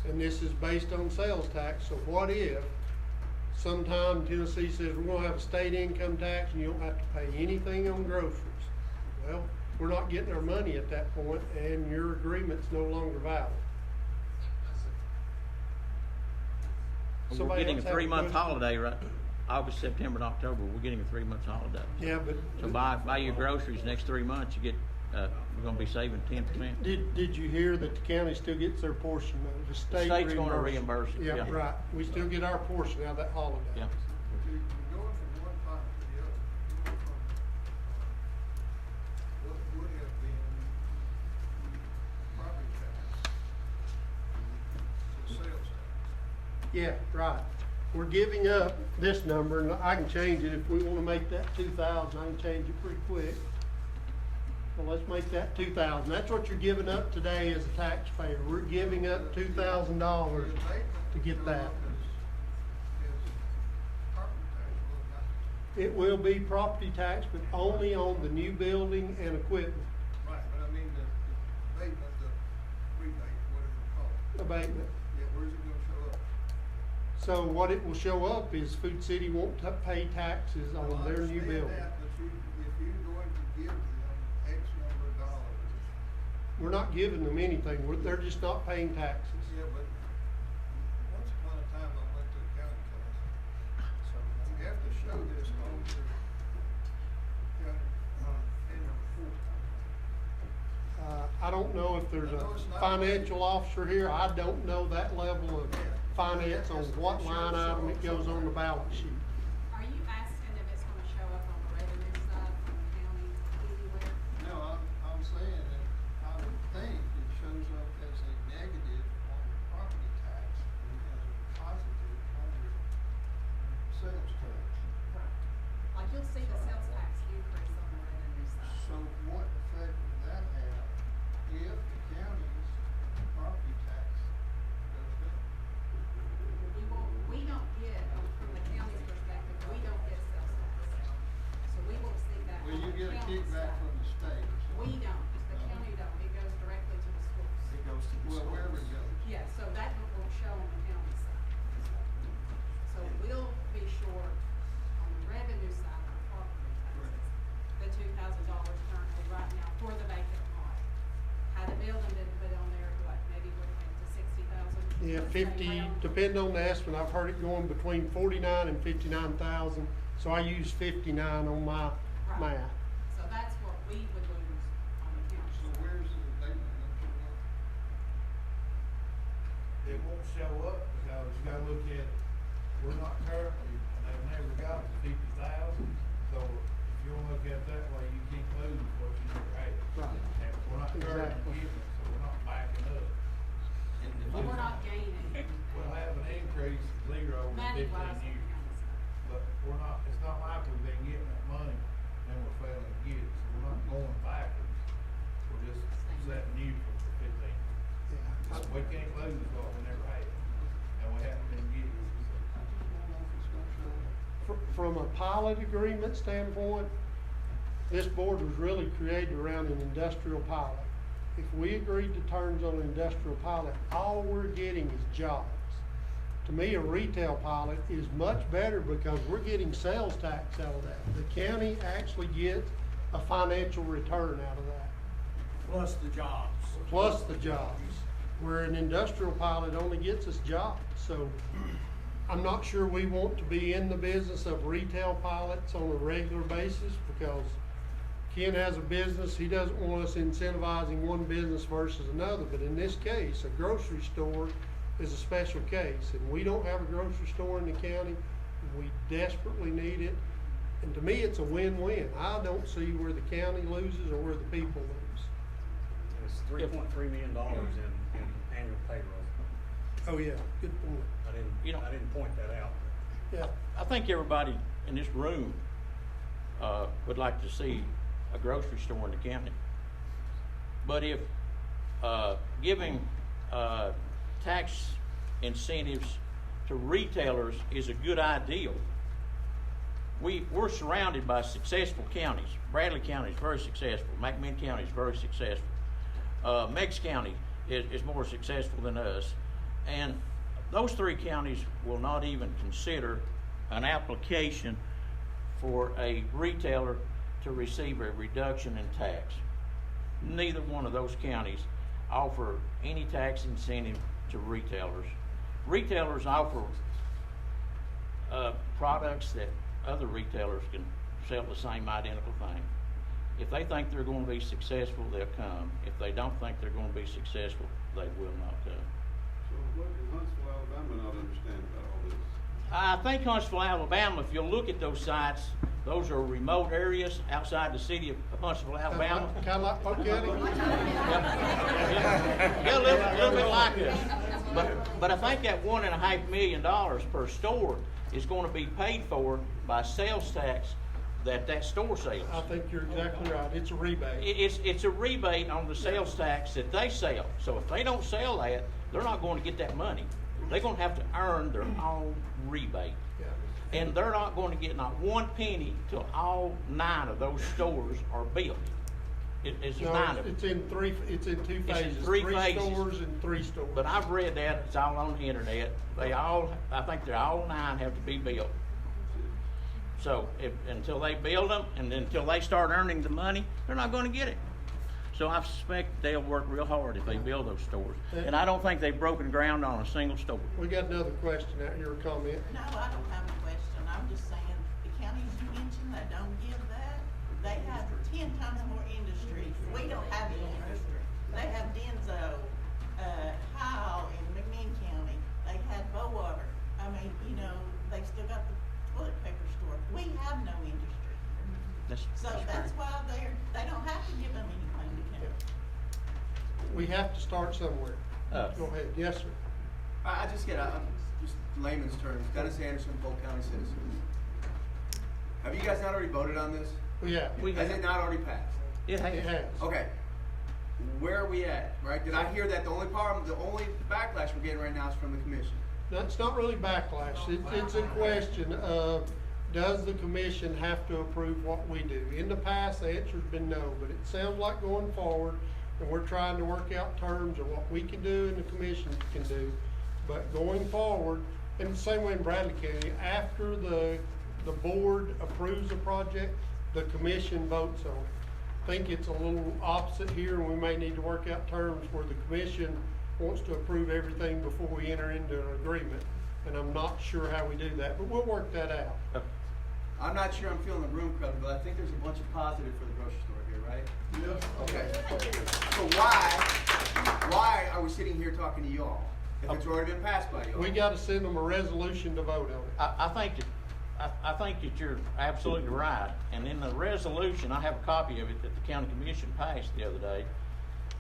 And this is based on sales tax, so what if sometime Tennessee says we're gonna have a state income tax and you don't have to pay anything on groceries? Well, we're not getting our money at that point and your agreement's no longer valid. We're Somebody getting a else have a 3-month question? holiday, right? August, September, and October, we're getting a 3-month holiday. Yeah, but. So buy your groceries next 3 months, you get, you're gonna be saving 10%. Did you hear that the county still gets their portion of the state? State's gonna reimburse it, Yeah, yeah. right. We still get our portion out of that holiday. Yeah. You're going from one pot to the other. You're going from, what would have been property tax to sales tax. Yeah, right. We're giving up this number, and I can change it if we wanna make that 2,000, I can change it pretty quick. So let's make that 2,000. That's what you're giving up today as a taxpayer. We're giving up $2,000 to get that. It will be property tax, but only on the new building and equipment. Right, but I mean, the abatement, the rebate, whatever you call it. Abatement. Yeah, where's it gonna show up? So what it will show up is Food City won't pay taxes on Well, I their new understand building. that, but if you're going to give them X number of dollars. We're not giving them anything. They're just not paying taxes. Yeah, but once upon a time, I went to a county class. So you have to show this on your county, annual report. don't know if there's I a know it's not- financial officer here, I don't know that level of finance on what line item it goes on the balance sheet. Are you asking if it's gonna show up on the revenue side from the county anywhere? No, I'm saying that I would think it shows up as a negative on your property tax and as a positive on your sales tax. Like you'll see the sales tax increase on the revenue side. So what effect would that have if the county's property tax goes down? We don't get, from the county's perspective, we don't get sales tax. So we will see that Well, on you the get a county kickback side. from the state or something. We don't, the county don't, it goes directly to the schools. It goes to the Well, schools. wherever it goes. Yeah, so that will show on the county side. So we'll be short on the revenue side of property taxes, the $2,000 currently right now for the vacant lot. Had the building been put on there, what, maybe we're to 60,000? Yeah, Let's say 50, round. depending on the estimate, I've heard it going between 49 and 59,000, so I use 59 on my Right. math. So that's what we would lose on the county So side. where's the abatement gonna show up? It won't show up because you gotta look at, we're not currently, they've never got to 50,000. So if you wanna look at it that way, you can't lose what you never had. Right. And we're not currently Exactly. giving, so we're not backing up. And if But you- we're not gaining We'll have an increase of zero in money-wise 15 on the years. county side. But we're not, it's not like we've been getting that money and we're failing to get it, so we're not going backwards. We're just setting neutral for 15. Yeah. We can't lose what we never had, and we haven't been getting it. I just don't know if it's gonna show up. From a pilot agreement standpoint, this board was really created around an industrial pilot. If we agreed to terms on an industrial pilot, all we're getting is jobs. To me, a retail pilot is much better because we're getting sales tax out of that. The county actually gets a financial return out of that, Plus the jobs. plus the jobs. Where an industrial pilot only gets us jobs. So I'm not sure we want to be in the business of retail pilots on a regular basis because Ken has a business, he doesn't want us incentivizing one business versus another, but in this case, a grocery store is a special case, and we don't have a grocery store in the county, we desperately need it, and to me, it's a win-win. I don't see where the county loses or where the people lose. It's $3.3 million in annual payroll. Oh, yeah, good point. I didn't point that out. Yeah, I think everybody in this room, would like to see a grocery store in the county. But if, giving, tax incentives to retailers is a good idea, we're surrounded by successful counties. Bradley County is very successful. McMinn County is very successful. Meigs County is more successful than us. And those three counties will not even consider an application for a retailer to receive a reduction in tax. Neither one of those counties offer any tax incentive to retailers. Retailers offer products that other retailers can sell the same identical thing. If they think they're going to be successful, they'll come. If they don't think they're going to be successful, they will not come. So what does Huntsville, Alabama not understand about all this? I think Huntsville, Alabama, if you look at those sites, those are remote areas outside the city of Huntsville, Alabama. kind of like Polk County. Yeah, a little bit like us. But I think that $1.5 million per store is going to be paid for by sales tax that store sells. I think you're exactly right. It's a rebate. It's a rebate on the sales tax that they sell. So if they don't sell that, they're not going to get that money. They're going to have to earn their own rebate. Yeah. And they're not going to get not one penny till all 9 of those stores are built. It's No, 9 of them. it's in two phases. It's in three phases. stores and 3 stores. But I've read that, it's all on the internet. I think they're all 9 have to be built. So until they build them and until they start earning the money, they're not going to get it. So I suspect they'll work real hard if they build those stores. And I don't think they've broken ground on a single store. We got another question out here, a comment. No, I don't have a question. I'm just saying, the counties you mentioned that don't give that, they have 10 times more industry. We don't have any industry. They have Denso, Howell in McMinn County. They had Bowater. I mean, you know, they still got the toilet paper store. We have no industry. So that's why they don't have to give them anything to count. We have to start somewhere. Go ahead, yes, sir. I just get, I'm just layman's terms, Dennis Anderson, Polk County citizen. Have you guys not already voted on this? Yeah. Has it not already passed? It has. It has. Okay. Where are we at, right? Did I hear that the only backlash we're getting right now is from the commission? No, it's not really backlash. It's a question of, does the commission have to approve what we do? In the past, the answer's been no, but it sounds like going forward, and we're trying to work out terms of what we can do and the commission can do. But going forward, and the same way in Bradley County, after the board approves a project, the commission votes on it. I think it's a little opposite here, and we may need to work out terms where the commission wants to approve everything before we enter into an agreement. And I'm not sure how we do that, but we'll work that out. I'm not sure I'm feeling the room crowded, but I think there's a bunch of positive for the grocery store here, right? Yeah. Okay. So why are we sitting here talking to y'all if it's already been passed by y'all? We gotta send them a resolution to vote on it. I think that you're absolutely right. And in the resolution, I have a copy of it that the county commission passed the other day.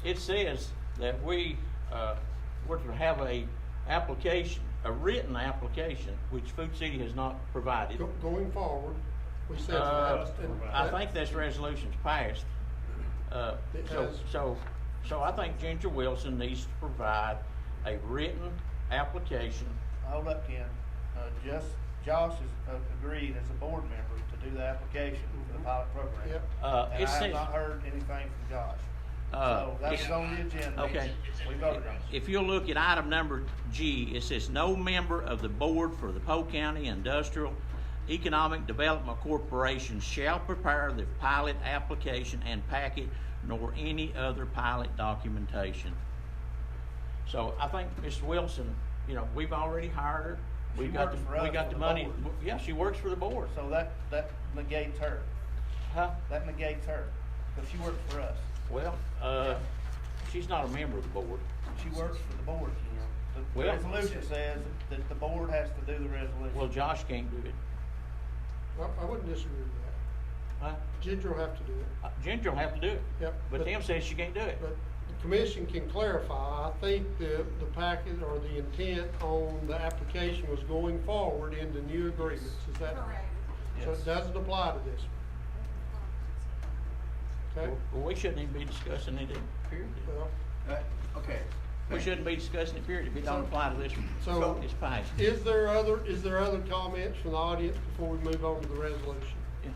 It says that we're to have a written application, which Food City has not provided. Going forward, we said that. I think this resolution's passed. So I think Ginger Wilson needs to provide a written application. Hold up, Ken. Josh has agreed as a board member to do the application for the pilot program. Yep. And I have not heard anything from Josh. So that's on the agenda. Okay. We voted on it. If you'll look at item number G, it says no member of the board for the Polk County Industrial Economic Development Corporation shall prepare the pilot application and packet, nor any other pilot documentation. So I think Ms. Wilson, you know, we've already hired her. We got the money. Board. Yeah, she works for the board. So that negates her. Huh? That negates her, because she works for us. Well, she's not a member of the board. She works for the board. The resolution says that the board has to do the resolution. Well, Josh can't do it. I wouldn't disagree with that. Huh? Ginger will have to do it. Ginger will have to do it. Yep. But Tim says she can't do it. But the commission can clarify. I think the packet or the intent on the application was going forward into new agreements. Is that right? So it doesn't apply to this one. Okay? Well, we shouldn't even be discussing it, period. Well, Okay. We shouldn't be discussing it, period, if it don't apply to this one. So it's passed. Is there other comments from the audience before we move on to the resolution? Yeah.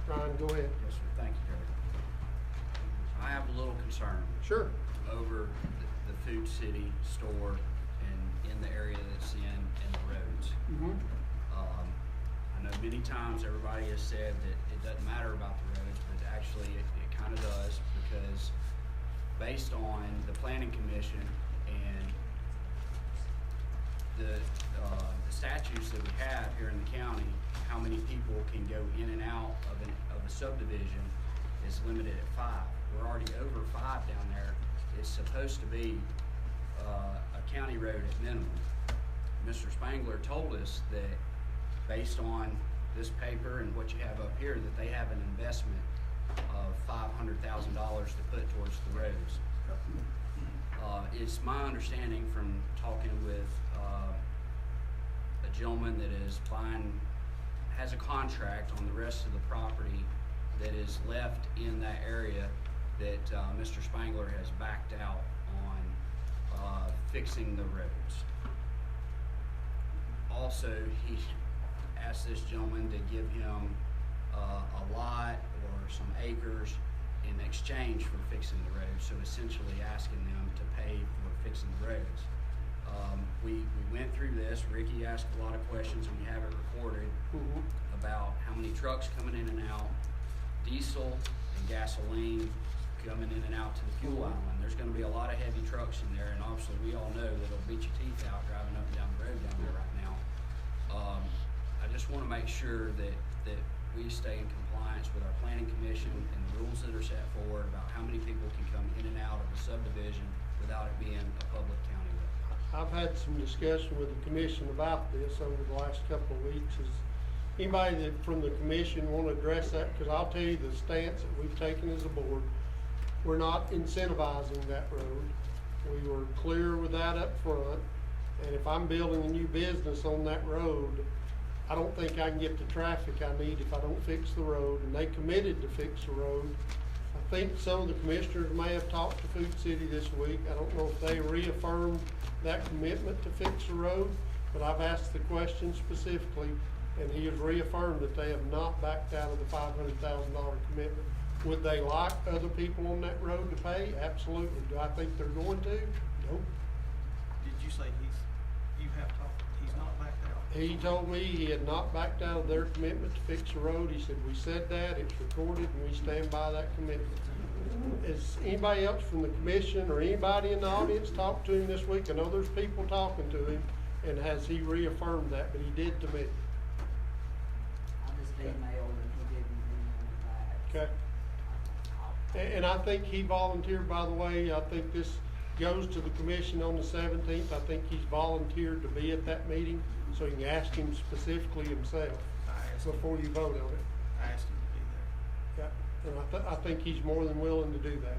Ryan, go ahead. Yes, sir. Thank you, Terry. I have a little concern. Sure. Over the Food City store and in the area that's in the roads. Mm-hmm. I know many times everybody has said that it doesn't matter about the roads, but actually it kind of does, because based on the planning commission and the statutes that we have here in the county, how many people can go in and out of a subdivision is limited at 5. We're already over 5 down there. It's supposed to be a county road at minimum. Mr. Spangler told us that based on this paper and what you have up here, that they have an investment of $500,000 to put towards the roads. It's my understanding from talking with a gentleman that has a contract on the rest of the property that is left in that area, that Mr. Spangler has backed out on fixing the roads. Also, he asked this gentleman to give him a lot or some acres in exchange for fixing the roads, so essentially asking them to pay for fixing the roads. We went through this. Ricky asked a lot of questions, and we have it recorded about how many trucks coming in and out, diesel and gasoline coming in and out to the fuel island. There's going to be a lot of heavy trucks in there, and obviously we all know that it'll beat your teeth out driving up and down the road down there right now. I just want to make sure that we stay in compliance compliance with our planning commission and the rules that are set forward about how many people can come in and out of a subdivision without it being a public county road. I've had some discussion with the commission about this over the last couple of weeks. Is anybody that from the commission want to address that? Because I'll tell you the stance that we've taken as a board, we're not incentivizing that road. We were clear with that up front. And if I'm building a new business on that road, I don't think I can get the traffic I need if I don't fix the road. And they committed to fix the road. I think some of the commissioners may have talked to Food City this week. I don't know if they reaffirmed that commitment to fix the road, but I've asked the question specifically, and he has reaffirmed that they have not backed out of the $500,000 commitment. Would they like other people on that road to pay? Absolutely. Do I think they're going to? Nope. Did you say you have talked, he's not backed out? He told me he had not backed out of their commitment to fix the road. He said, we said that, it's recorded, and we stand by that commitment. Is anybody else from the commission or anybody in the audience talked to him this week? I know there's people talking to him, and has he reaffirmed that? But he did to me. I just emailed and he didn't email me back. Okay. And I think he volunteered, by the way. I think this goes to the commission on the 17th. I think he's volunteered to be at that meeting, so you can ask him specifically himself before you vote on it. I asked him to be there. Yeah, and I think he's more than willing to do that.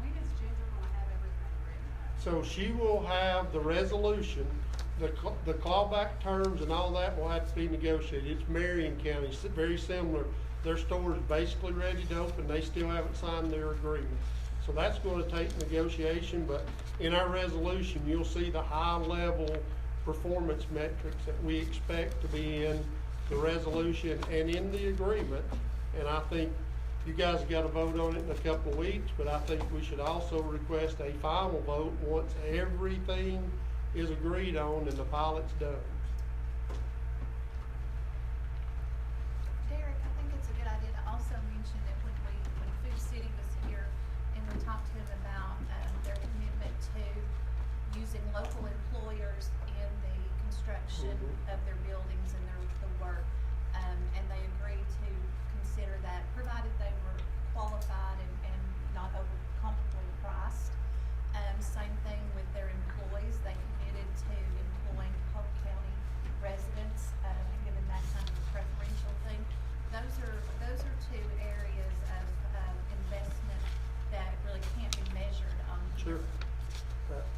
When is Ginger gonna have everything written up? So she will have the resolution, the clawback terms and all that will have to be negotiated. It's Marion County, it's very similar. Their store is basically ready to open, they still haven't signed their agreement. So that's gonna take negotiation, but in our resolution, you'll see the high-level performance metrics that we expect to be in the resolution and in the agreement. And I think you guys have got to vote on it in a couple of weeks, but I think we should also request a final vote once everything is agreed on and the pilot's done. Derek, I think it's a good idea to also mention that when Food City was here and we talked to them about their commitment to using local employers in the construction of their buildings and the work, and they agreed to consider that, provided they were qualified and not over-competitively priced. Same thing with their employees. They committed to employing Polk County residents and giving that kind of a preferential thing. Those are two areas of investment that really can't be measured on. Sure.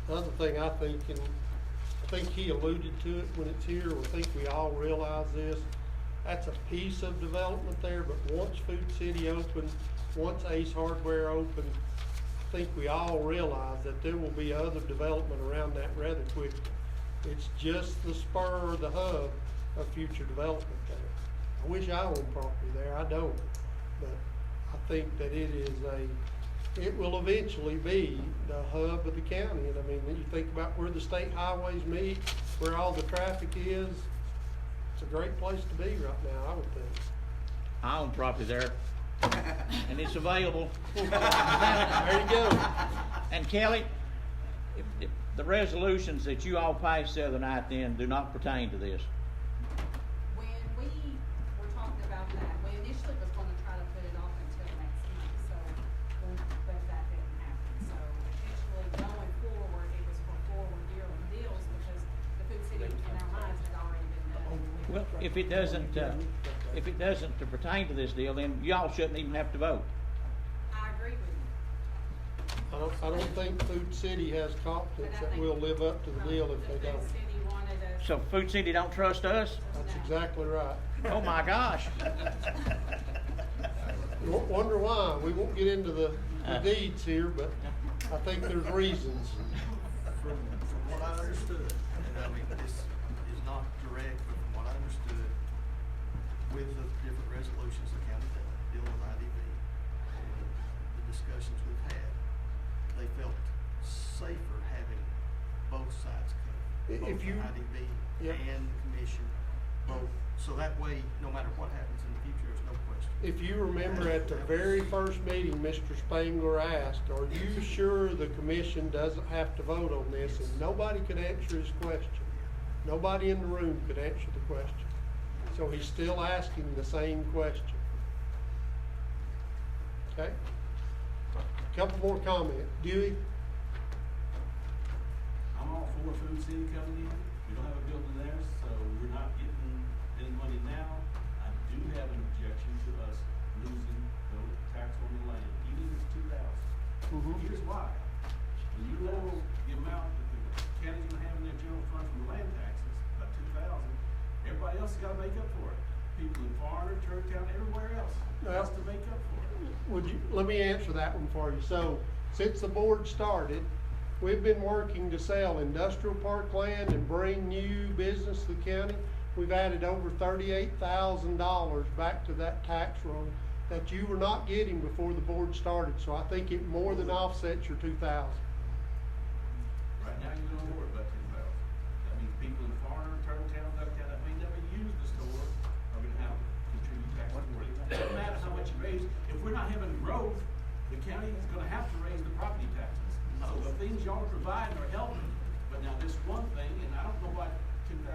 The other thing I think, and I think he alluded to it when it's here, I think we all realize this, that's a piece of development there, but once Food City opened, once Ace Hardware opened, I think we all realize that there will be other development around that rather quickly. It's just the spur or the hub of future development there. I wish I owned property there, I don't, but I think that it will eventually be the hub of the county. And I mean, when you think about where the state highways meet, where all the traffic is, it's a great place to be right now, I would think. I own property there, and it's available. There you go. And Kelly, if the resolutions that you all passed the other night then do not pertain to this. When we were talking about that, we initially was gonna try to put it off until next month, but that didn't happen. So eventually going forward, it was for forward deals because the Food City in our minds had already been done. Well, if it doesn't pertain to this deal, then y'all shouldn't even have to vote. I agree with you. I don't think Food City has confidence that we'll live up to the deal if they don't. The Food City wanted us. So Food City don't trust us? That's exactly right. Oh my gosh. Wonder why. We won't get into the deeds here, but I think there's reasons. From what I understood, and I mean, this is not direct, but from what I understood, with the different resolutions the county done, dealing with IDB, and the discussions we've had, they felt safer having both sides covered. Both If you- the IDB Yep. and the commission, both, so that way, no matter what happens in the future, there's no question. If you remember at the very first meeting, Mr. Spangler asked, are you sure the commission doesn't have to vote on this? And nobody could answer his question. Nobody in the room could answer the question. So he's still asking the same question. Okay? Couple more comments. Dewey? I'm all for Food City coming in. We don't have a building there, so we're not getting any money now. I do have an objection to us losing the tax on the land, even if it's 2,000. Here's why. When you lower the amount that the county's gonna have in their general fund from the land taxes, by 2,000, everybody else has gotta make up for it. People in Florida, Churchtown, everywhere else has to make up for it. Let me answer that one for you. So, since the board started, we've been working to sell industrial park land and bring new business to the county. We've added over $38,000 back to that tax roll that you were not getting before the board started. So I think it more than offsets your 2,000. Right now, you're gonna lower it by 2,000. That means people in Florida, Churchtown, Ducktown, that may never use the store, are gonna have to contribute tax for it. It doesn't matter how much you raise, if we're not having growth, the county is gonna have to raise the property taxes. So the things y'all are providing are helping, but now this one thing, and I don't know what $2,000 is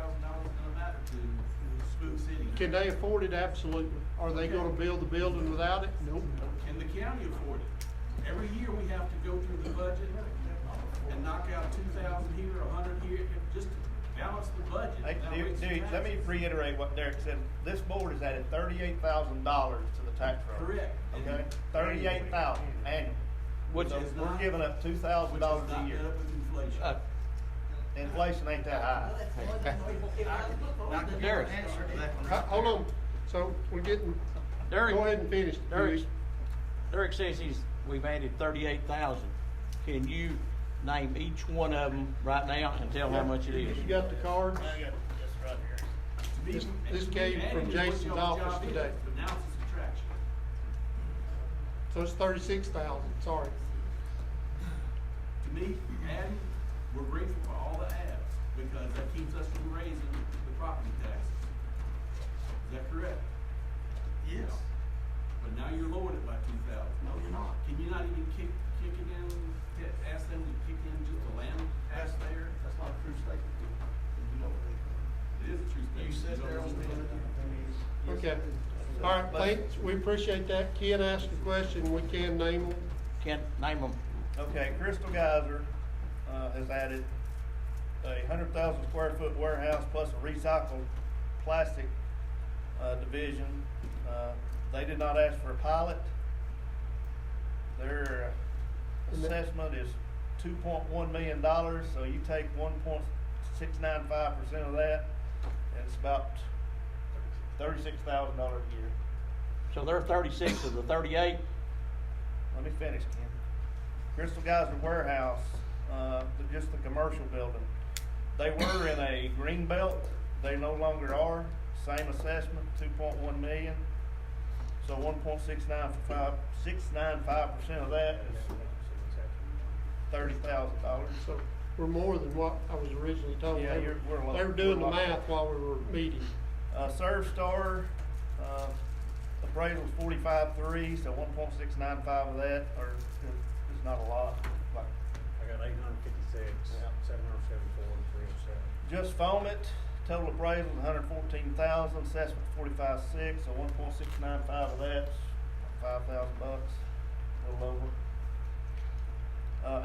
gonna matter to Food City. Can they afford it? Absolutely. Are they gonna build the building without it? Nope. Can the county afford it? Every year we have to go through the budget and knock out 2,000 here, 100 here, just to balance the budget. Hey, That Dewey, makes Dewey, sense. let me reiterate what Derek said. This board has added $38,000 to the tax roll. Correct. Okay, 38,000 annually. Which So is we're giving up $2,000 a year. Which is not up with inflation. Inflation ain't that high. Derek. Hold on. So we're getting, Derek. go ahead and finish. Derek, Derek says we've added 38,000. Can you name each one of them right now and tell how much it is? You got the cards? I got this right here. This came from Jason's office today. But now it's a subtraction. So it's 36,000, sorry. To me, adding, we're grateful for all the adds, because that keeps us from raising the property taxes. Is that correct? Yes. But now you're lowering it by 2,000. No, you're not. Can you not even kick it in, ask them to kick in just the land tax there? That's not a true statement. You know what It is a true statement. you said there on the. Okay. All right, thanks. We appreciate that. Ken asked a question. We can name them. Can't name them. Okay, Crystal Geyser, has added a 100,000 square foot warehouse plus a recycled plastic, division. They did not ask for a pilot. Their assessment is $2.1 million, so you take 1.695% of that, and it's about $36,000 a year. So they're 36 of the 38. Let me finish, Ken. Crystal Geyser Warehouse, just the commercial building. They were in a green belt. They no longer are. Same assessment, 2.1 million. So 1.695% of that is $30,000. So we're more than what I was originally told. Yeah, They were doing the math while we were meeting. Serve Star, appraisal is 45.3, so 1.695 of that, is not a lot. Like, I got 856, Yeah. 774, and 307. Just foam it, total appraisal is 114,000, assessment 45.6, so 1.695 of that's $5,000, a little over.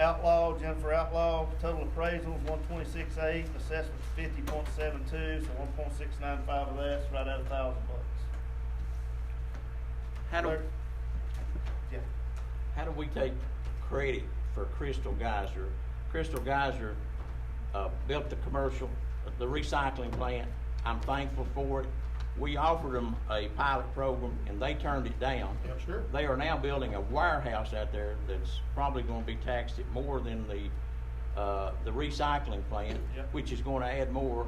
Outlaw, Jennifer Outlaw, total appraisal is 126.8, assessment's 50.72, so 1.695 of that's right at $1,000. How do we take credit for Crystal Geyser? Crystal Geyser built the commercial, the recycling plant. I'm thankful for it. We offered them a pilot program and they turned it down. Yeah, sure. They are now building a warehouse out there that's probably going to be taxed at more than the recycling plant, Yep. which is going to add more.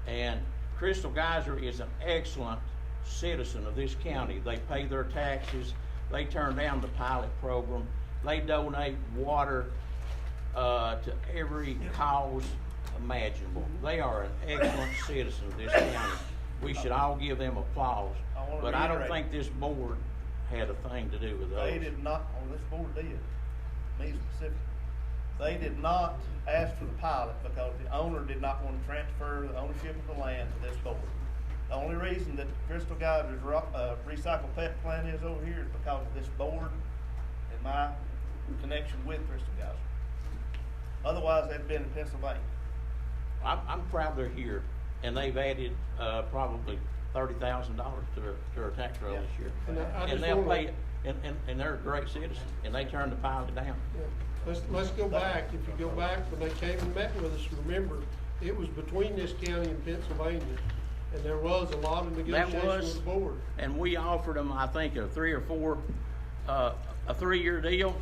And Crystal Geyser is an excellent citizen of this county. They pay their taxes. They turn down the pilot program. They donate water to every cause imaginable. They are an excellent citizen of this county. We should all give them applause. But I don't think this board had a thing to do with those. They did not, this board did, me specifically. They did not ask for the pilot because the owner did not want to transfer the ownership of the land to this board. The only reason that Crystal Geyser's recycle pet plant is over here is because of this board and my connection with Crystal Geyser. Otherwise, they'd been in Pennsylvania. I'm proud they're here, and they've added, probably $30,000 to our tax roll this year. And I And just they'll wanna- pay, and they're a great citizen, and they turned the pilot down. Yeah. Let's go back, if you go back, when they came and met with us, remember, it was between this county and Pennsylvania, and there was a lot of That negotiation was, with the board. and we offered them, I think, a 3-year deal,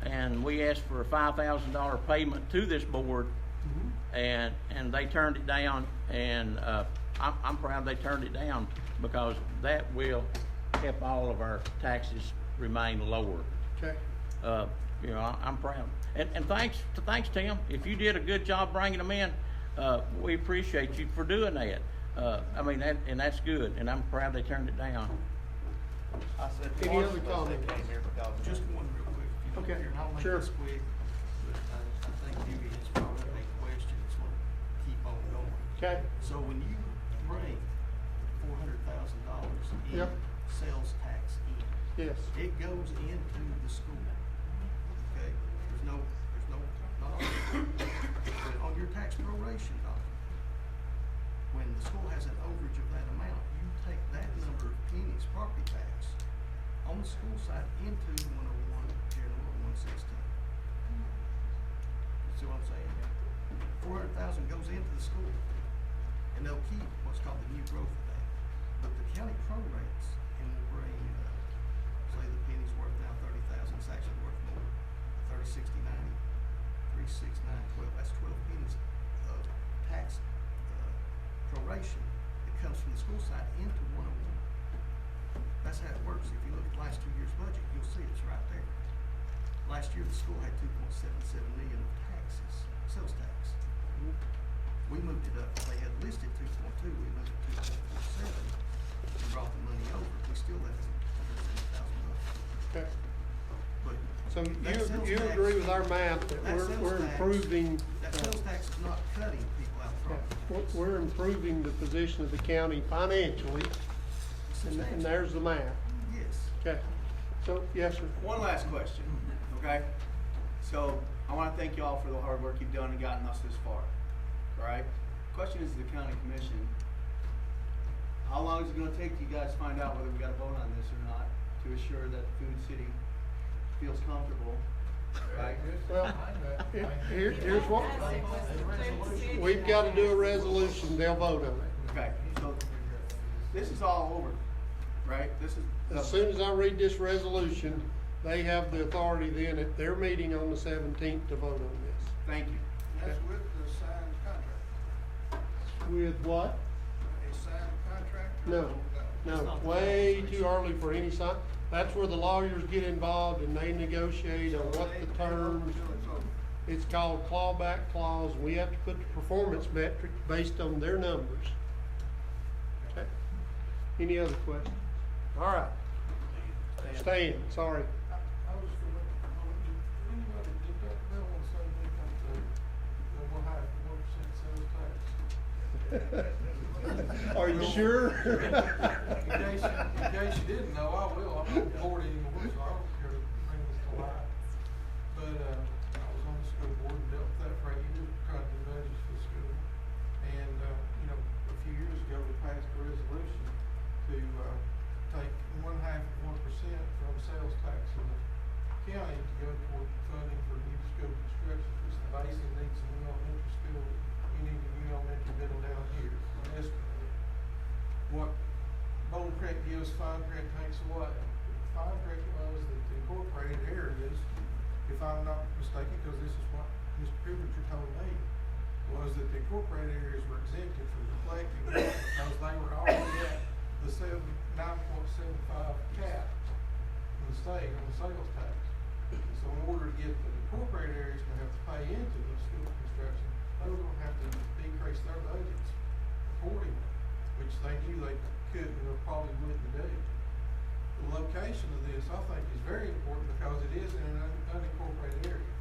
and we asked for a $5,000 payment to this board, and they turned it down, and, I'm proud they turned it down, because that will help all of our taxes remain lower. Okay. You know, I'm proud. And thanks, Tim. If you did a good job bringing them in, we appreciate you for doing that. I mean, that's good, and I'm proud they turned it down. I said, Any once, other but comments? they came here because of Just that. one real quick, if you don't Okay, care, and I'll make sure. this quick, but I think Judy has brought up a question, that's gonna keep on going. Okay. So when you bring $400,000 in Yep. sales tax in, Yes. it goes into the school. Okay, not on, but on your tax proration document, when the school has an overage of that amount, you take that number of pennies, property tax, on the school side into 101, general, or 116. You see what I'm saying? 400,000 goes into the school, and they'll keep what's called the new growth of that. But the county prorates and will bring, say the penny's worth now 30,000, it's actually worth more. 30, 60, 90, 3, 6, 9, 12, that's 12 pennies of tax proration that comes from the school side into 101. That's how it works. If you look at last 2 years' budget, you'll see it's right there. Last year, the school had 2.77 million of taxes, sales tax. We moved it up. They had listed 2.2, we moved it to 2.47 and brought the money over. We still left $170,000. Okay. But So that sales you tax- agree with our math that that sales we're tax- improving. That sales tax is not cutting people out Yeah, front. we're improving the position of the county financially, and there's the math. Yes. Okay. So, yes, sir. One last question, okay? So, I wanna thank you all for the hard work you've done and gotten us this far, alright? Question is to the county commission, how long is it gonna take you guys to find out whether we gotta vote on this or not, to assure that Food City feels comfortable, right? Well, here's what, we've got to do a resolution, they'll vote on it. Okay, so, this is all over, right? This is. As soon as I read this resolution, they have the authority then at their meeting on the 17th to vote on this. Thank you. That's with the signed contract. With what? A signed contract? No, no, way too early for any sign. That's where the lawyers get involved and they negotiate on what the terms. It's called clawback clause. We have to put the performance metric based on their numbers. Okay. Any other questions? All right. Stan, sorry. I was gonna, anybody did that bill on Sunday come through, then we'll have 1% sales tax. Are you sure? In case you didn't know, I will, I'm not bored anymore, so I don't care to bring this to light. But, I was on the school board and dealt with that for 8 years, trying to do budgets for the school. And, a few years ago, we passed a resolution to, take 1/2 of 1% from sales tax in the county to go toward funding for new school construction, which the basin needs a new elementary school, you need a new elementary middle down here. What Bold Creek gives, Fine Creek takes away. Fine Creek was that the incorporated areas, if I'm not mistaken, because this is what Mr. Privilege told me, was that the incorporated areas were exempted from the collective because they were already at the 9.75 cap in the state on the sales tax. So in order to get the incorporated areas to have to pay into the school construction, they were gonna have to decrease their budgets accordingly, which they knew they couldn't or probably wouldn't do. The location of this, I think, is very important because it is in an unincorporated area.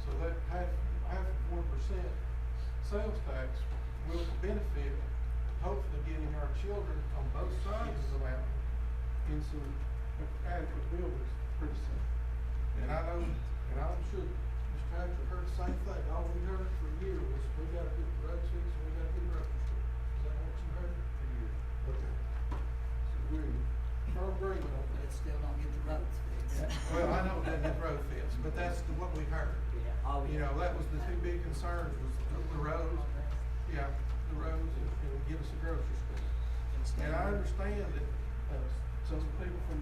So that half of 1% sales tax will benefit, hopefully getting our our children on both sides of the mountain in some adequate buildings pretty soon. And I know, and I'm sure Mr. Patrick heard the same thing. All we heard for a year was, we gotta get the roads fixed, and we gotta get the grocery store. Is that what you heard? For a year. Okay. So we're in firm agreement on But that. still don't get the roads fixed. Well, I know that that road fits, but that's what we heard. Yeah, oh, You yeah. know, that was the two big concerns, was the roads, yeah, the roads, and give us a grocery store. And I understand that, some people from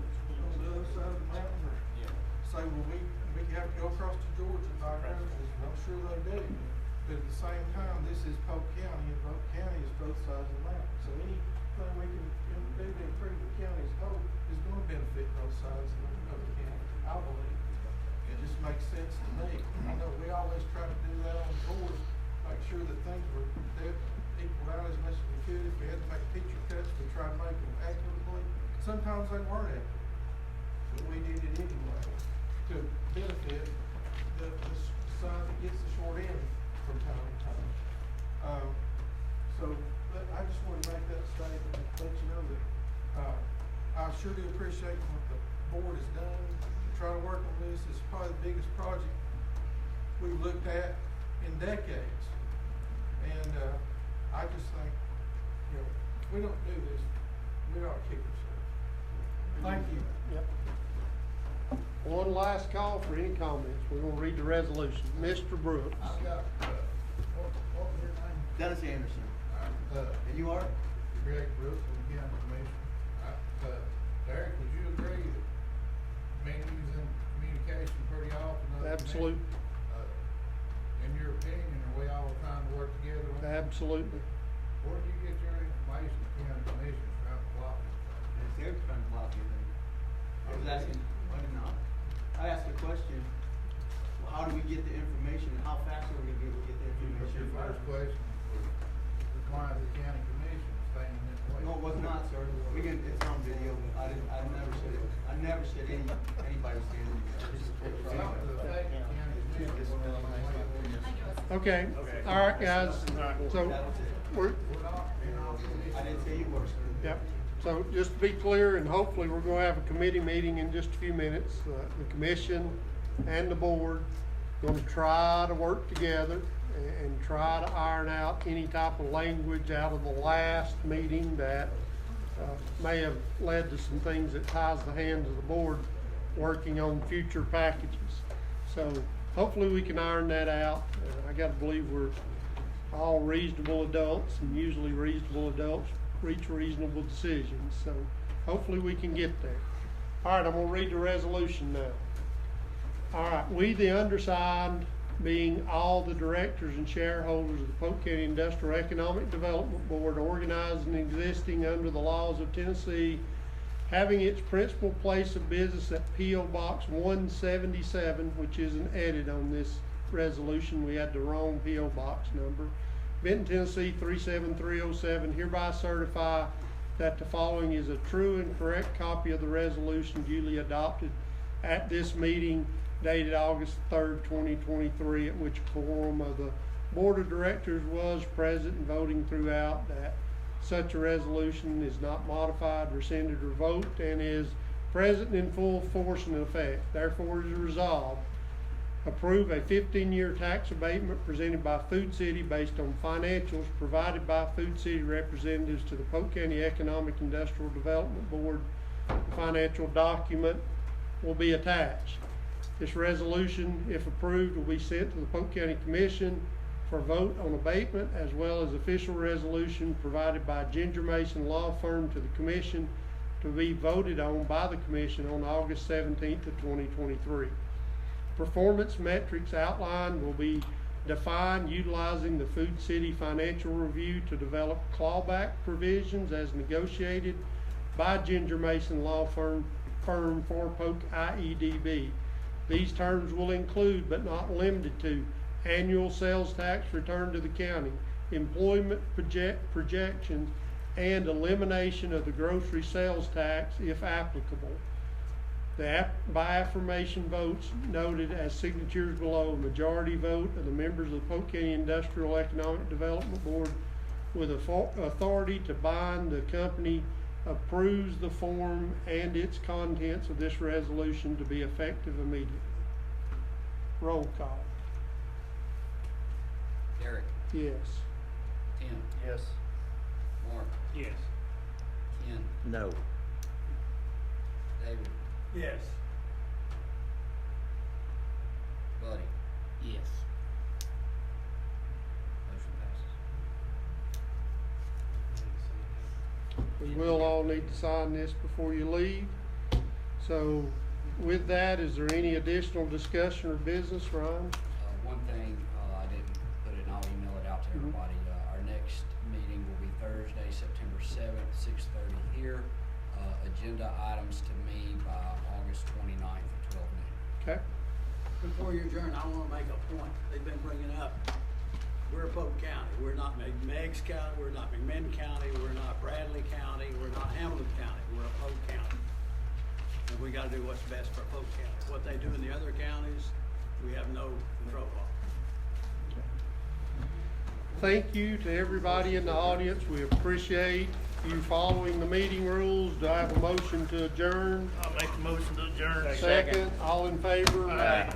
the other side of the mountain are, say, well, we have to go across to Georgia and buy groceries, and I'm sure they do. But at the same time, this is Polk County, and Polk County is both sides of the mountain. So anything we can do to improve the county's whole is gonna benefit both sides of the county, I believe. It just makes sense to me. I know we always try to do that on the board, make sure that things were equal out as much as we could. If we had to make picture cuts, we tried to make them accurately. Sometimes they weren't accurate, but we did it anyway to benefit the side that gets the short end from time to time. I just wanted to make that statement and let you know that, I sure do appreciate what the board has done to try to work on this. It's probably the biggest project we've looked at in decades. And, I just think, you know, if we don't do this, we ought to kick ourselves. Thank you. Yep. One last call for any comments. We're gonna read the resolution. Mr. Brooks. I've got, what was your name? Dennis Anderson. And you are? Greg Brooks from the county commission. Derek, would you agree that meetings and communication pretty often? Absolutely. In your opinion, are we all trying to work together on that? Absolutely. Where do you get your information, county commissioners trying to block it? They're trying to block everything. I was asking, I did not. I asked a question, well, how do we get the information, and how fast are we gonna be able to get the What's information? your first question? Why is the county commission staying this way? No, it was not, sir. We can, it's on video. I never said it. I never said anybody was standing there. Something to the fact the county commission is going away. Okay, all right, guys, so, we're, I didn't say you were, sir. yep, so just to be clear, and hopefully we're gonna have a committee meeting in just a few minutes. The commission and the board gonna try to work together and try to iron out any type of language out of the last meeting that may have led to some things that ties the hands of the board working on future packages. So hopefully we can iron that out. I gotta believe we're all reasonable adults, and usually reasonable adults reach reasonable decisions. So hopefully we can get there. All right, I'm gonna read the resolution now. All right, we, the undersigned, being all the directors and shareholders of the Polk County Industrial Economic Development Board, organized and existing under the laws of Tennessee, having its principal place of business at P.O. Box 177, which is an edit on this resolution. We had the wrong P.O. Box number. Benton, Tennessee 37307, hereby certify that the following is a true and correct copy of the resolution duly adopted at this meeting dated August 3rd, 2023, at which a quorum of the Board of Directors was present and voting throughout, that such a resolution is not modified, rescinded, or revoked, and is present in full force and effect. Therefore, it is resolved, approve a 15-year tax abatement presented by Food City based on financials provided by Food City representatives to the Polk County Economic Industrial Development Board. The financial document will be attached. This resolution, if approved, will be sent to the Polk County Commission for vote on abatement, as well as official resolution provided by Ginger Mason Law Firm to the Commission to be voted on by the Commission on August 17th of 2023. Performance metrics outlined will be defined utilizing the Food City Financial Review to develop clawback provisions as negotiated by Ginger Mason Law Firm for Polk IEDB. These terms will include, but not limited to, annual sales tax return to the county, employment projections, and elimination of the grocery sales tax if applicable. By affirmation votes noted as signatures below, a majority vote of the members of the Polk County Industrial Economic Development Board with authority to bind, the company approves the form and its contents of this resolution to be effective immediately. Roll call. Derek, Yes. Tim, Yes. Mark, Yes. Ken, No. David, Yes. Buddy, Yes. motion passes. We will all need to sign this before you leave. So with that, is there any additional discussion or business, Ryan? One thing, I didn't put it, and I'll email it out to everybody. Our next meeting will be Thursday, September 7th, 6:30 here. Agenda items to me by August 29th at 12 noon. Okay. Before you adjourn, I wanna make a point. They've been bringing up, we're Polk County. We're not Meigs County, we're not McMinn County, we're not Bradley County, we're not Hamilton County, we're a Polk County. And we gotta do what's best for Polk County. What they do in the other counties, we have no control of. Thank you to everybody in the audience. We appreciate you following the meeting rules. Do I have a motion to adjourn? I'll make the motion to adjourn. Second, all in favor? Aye.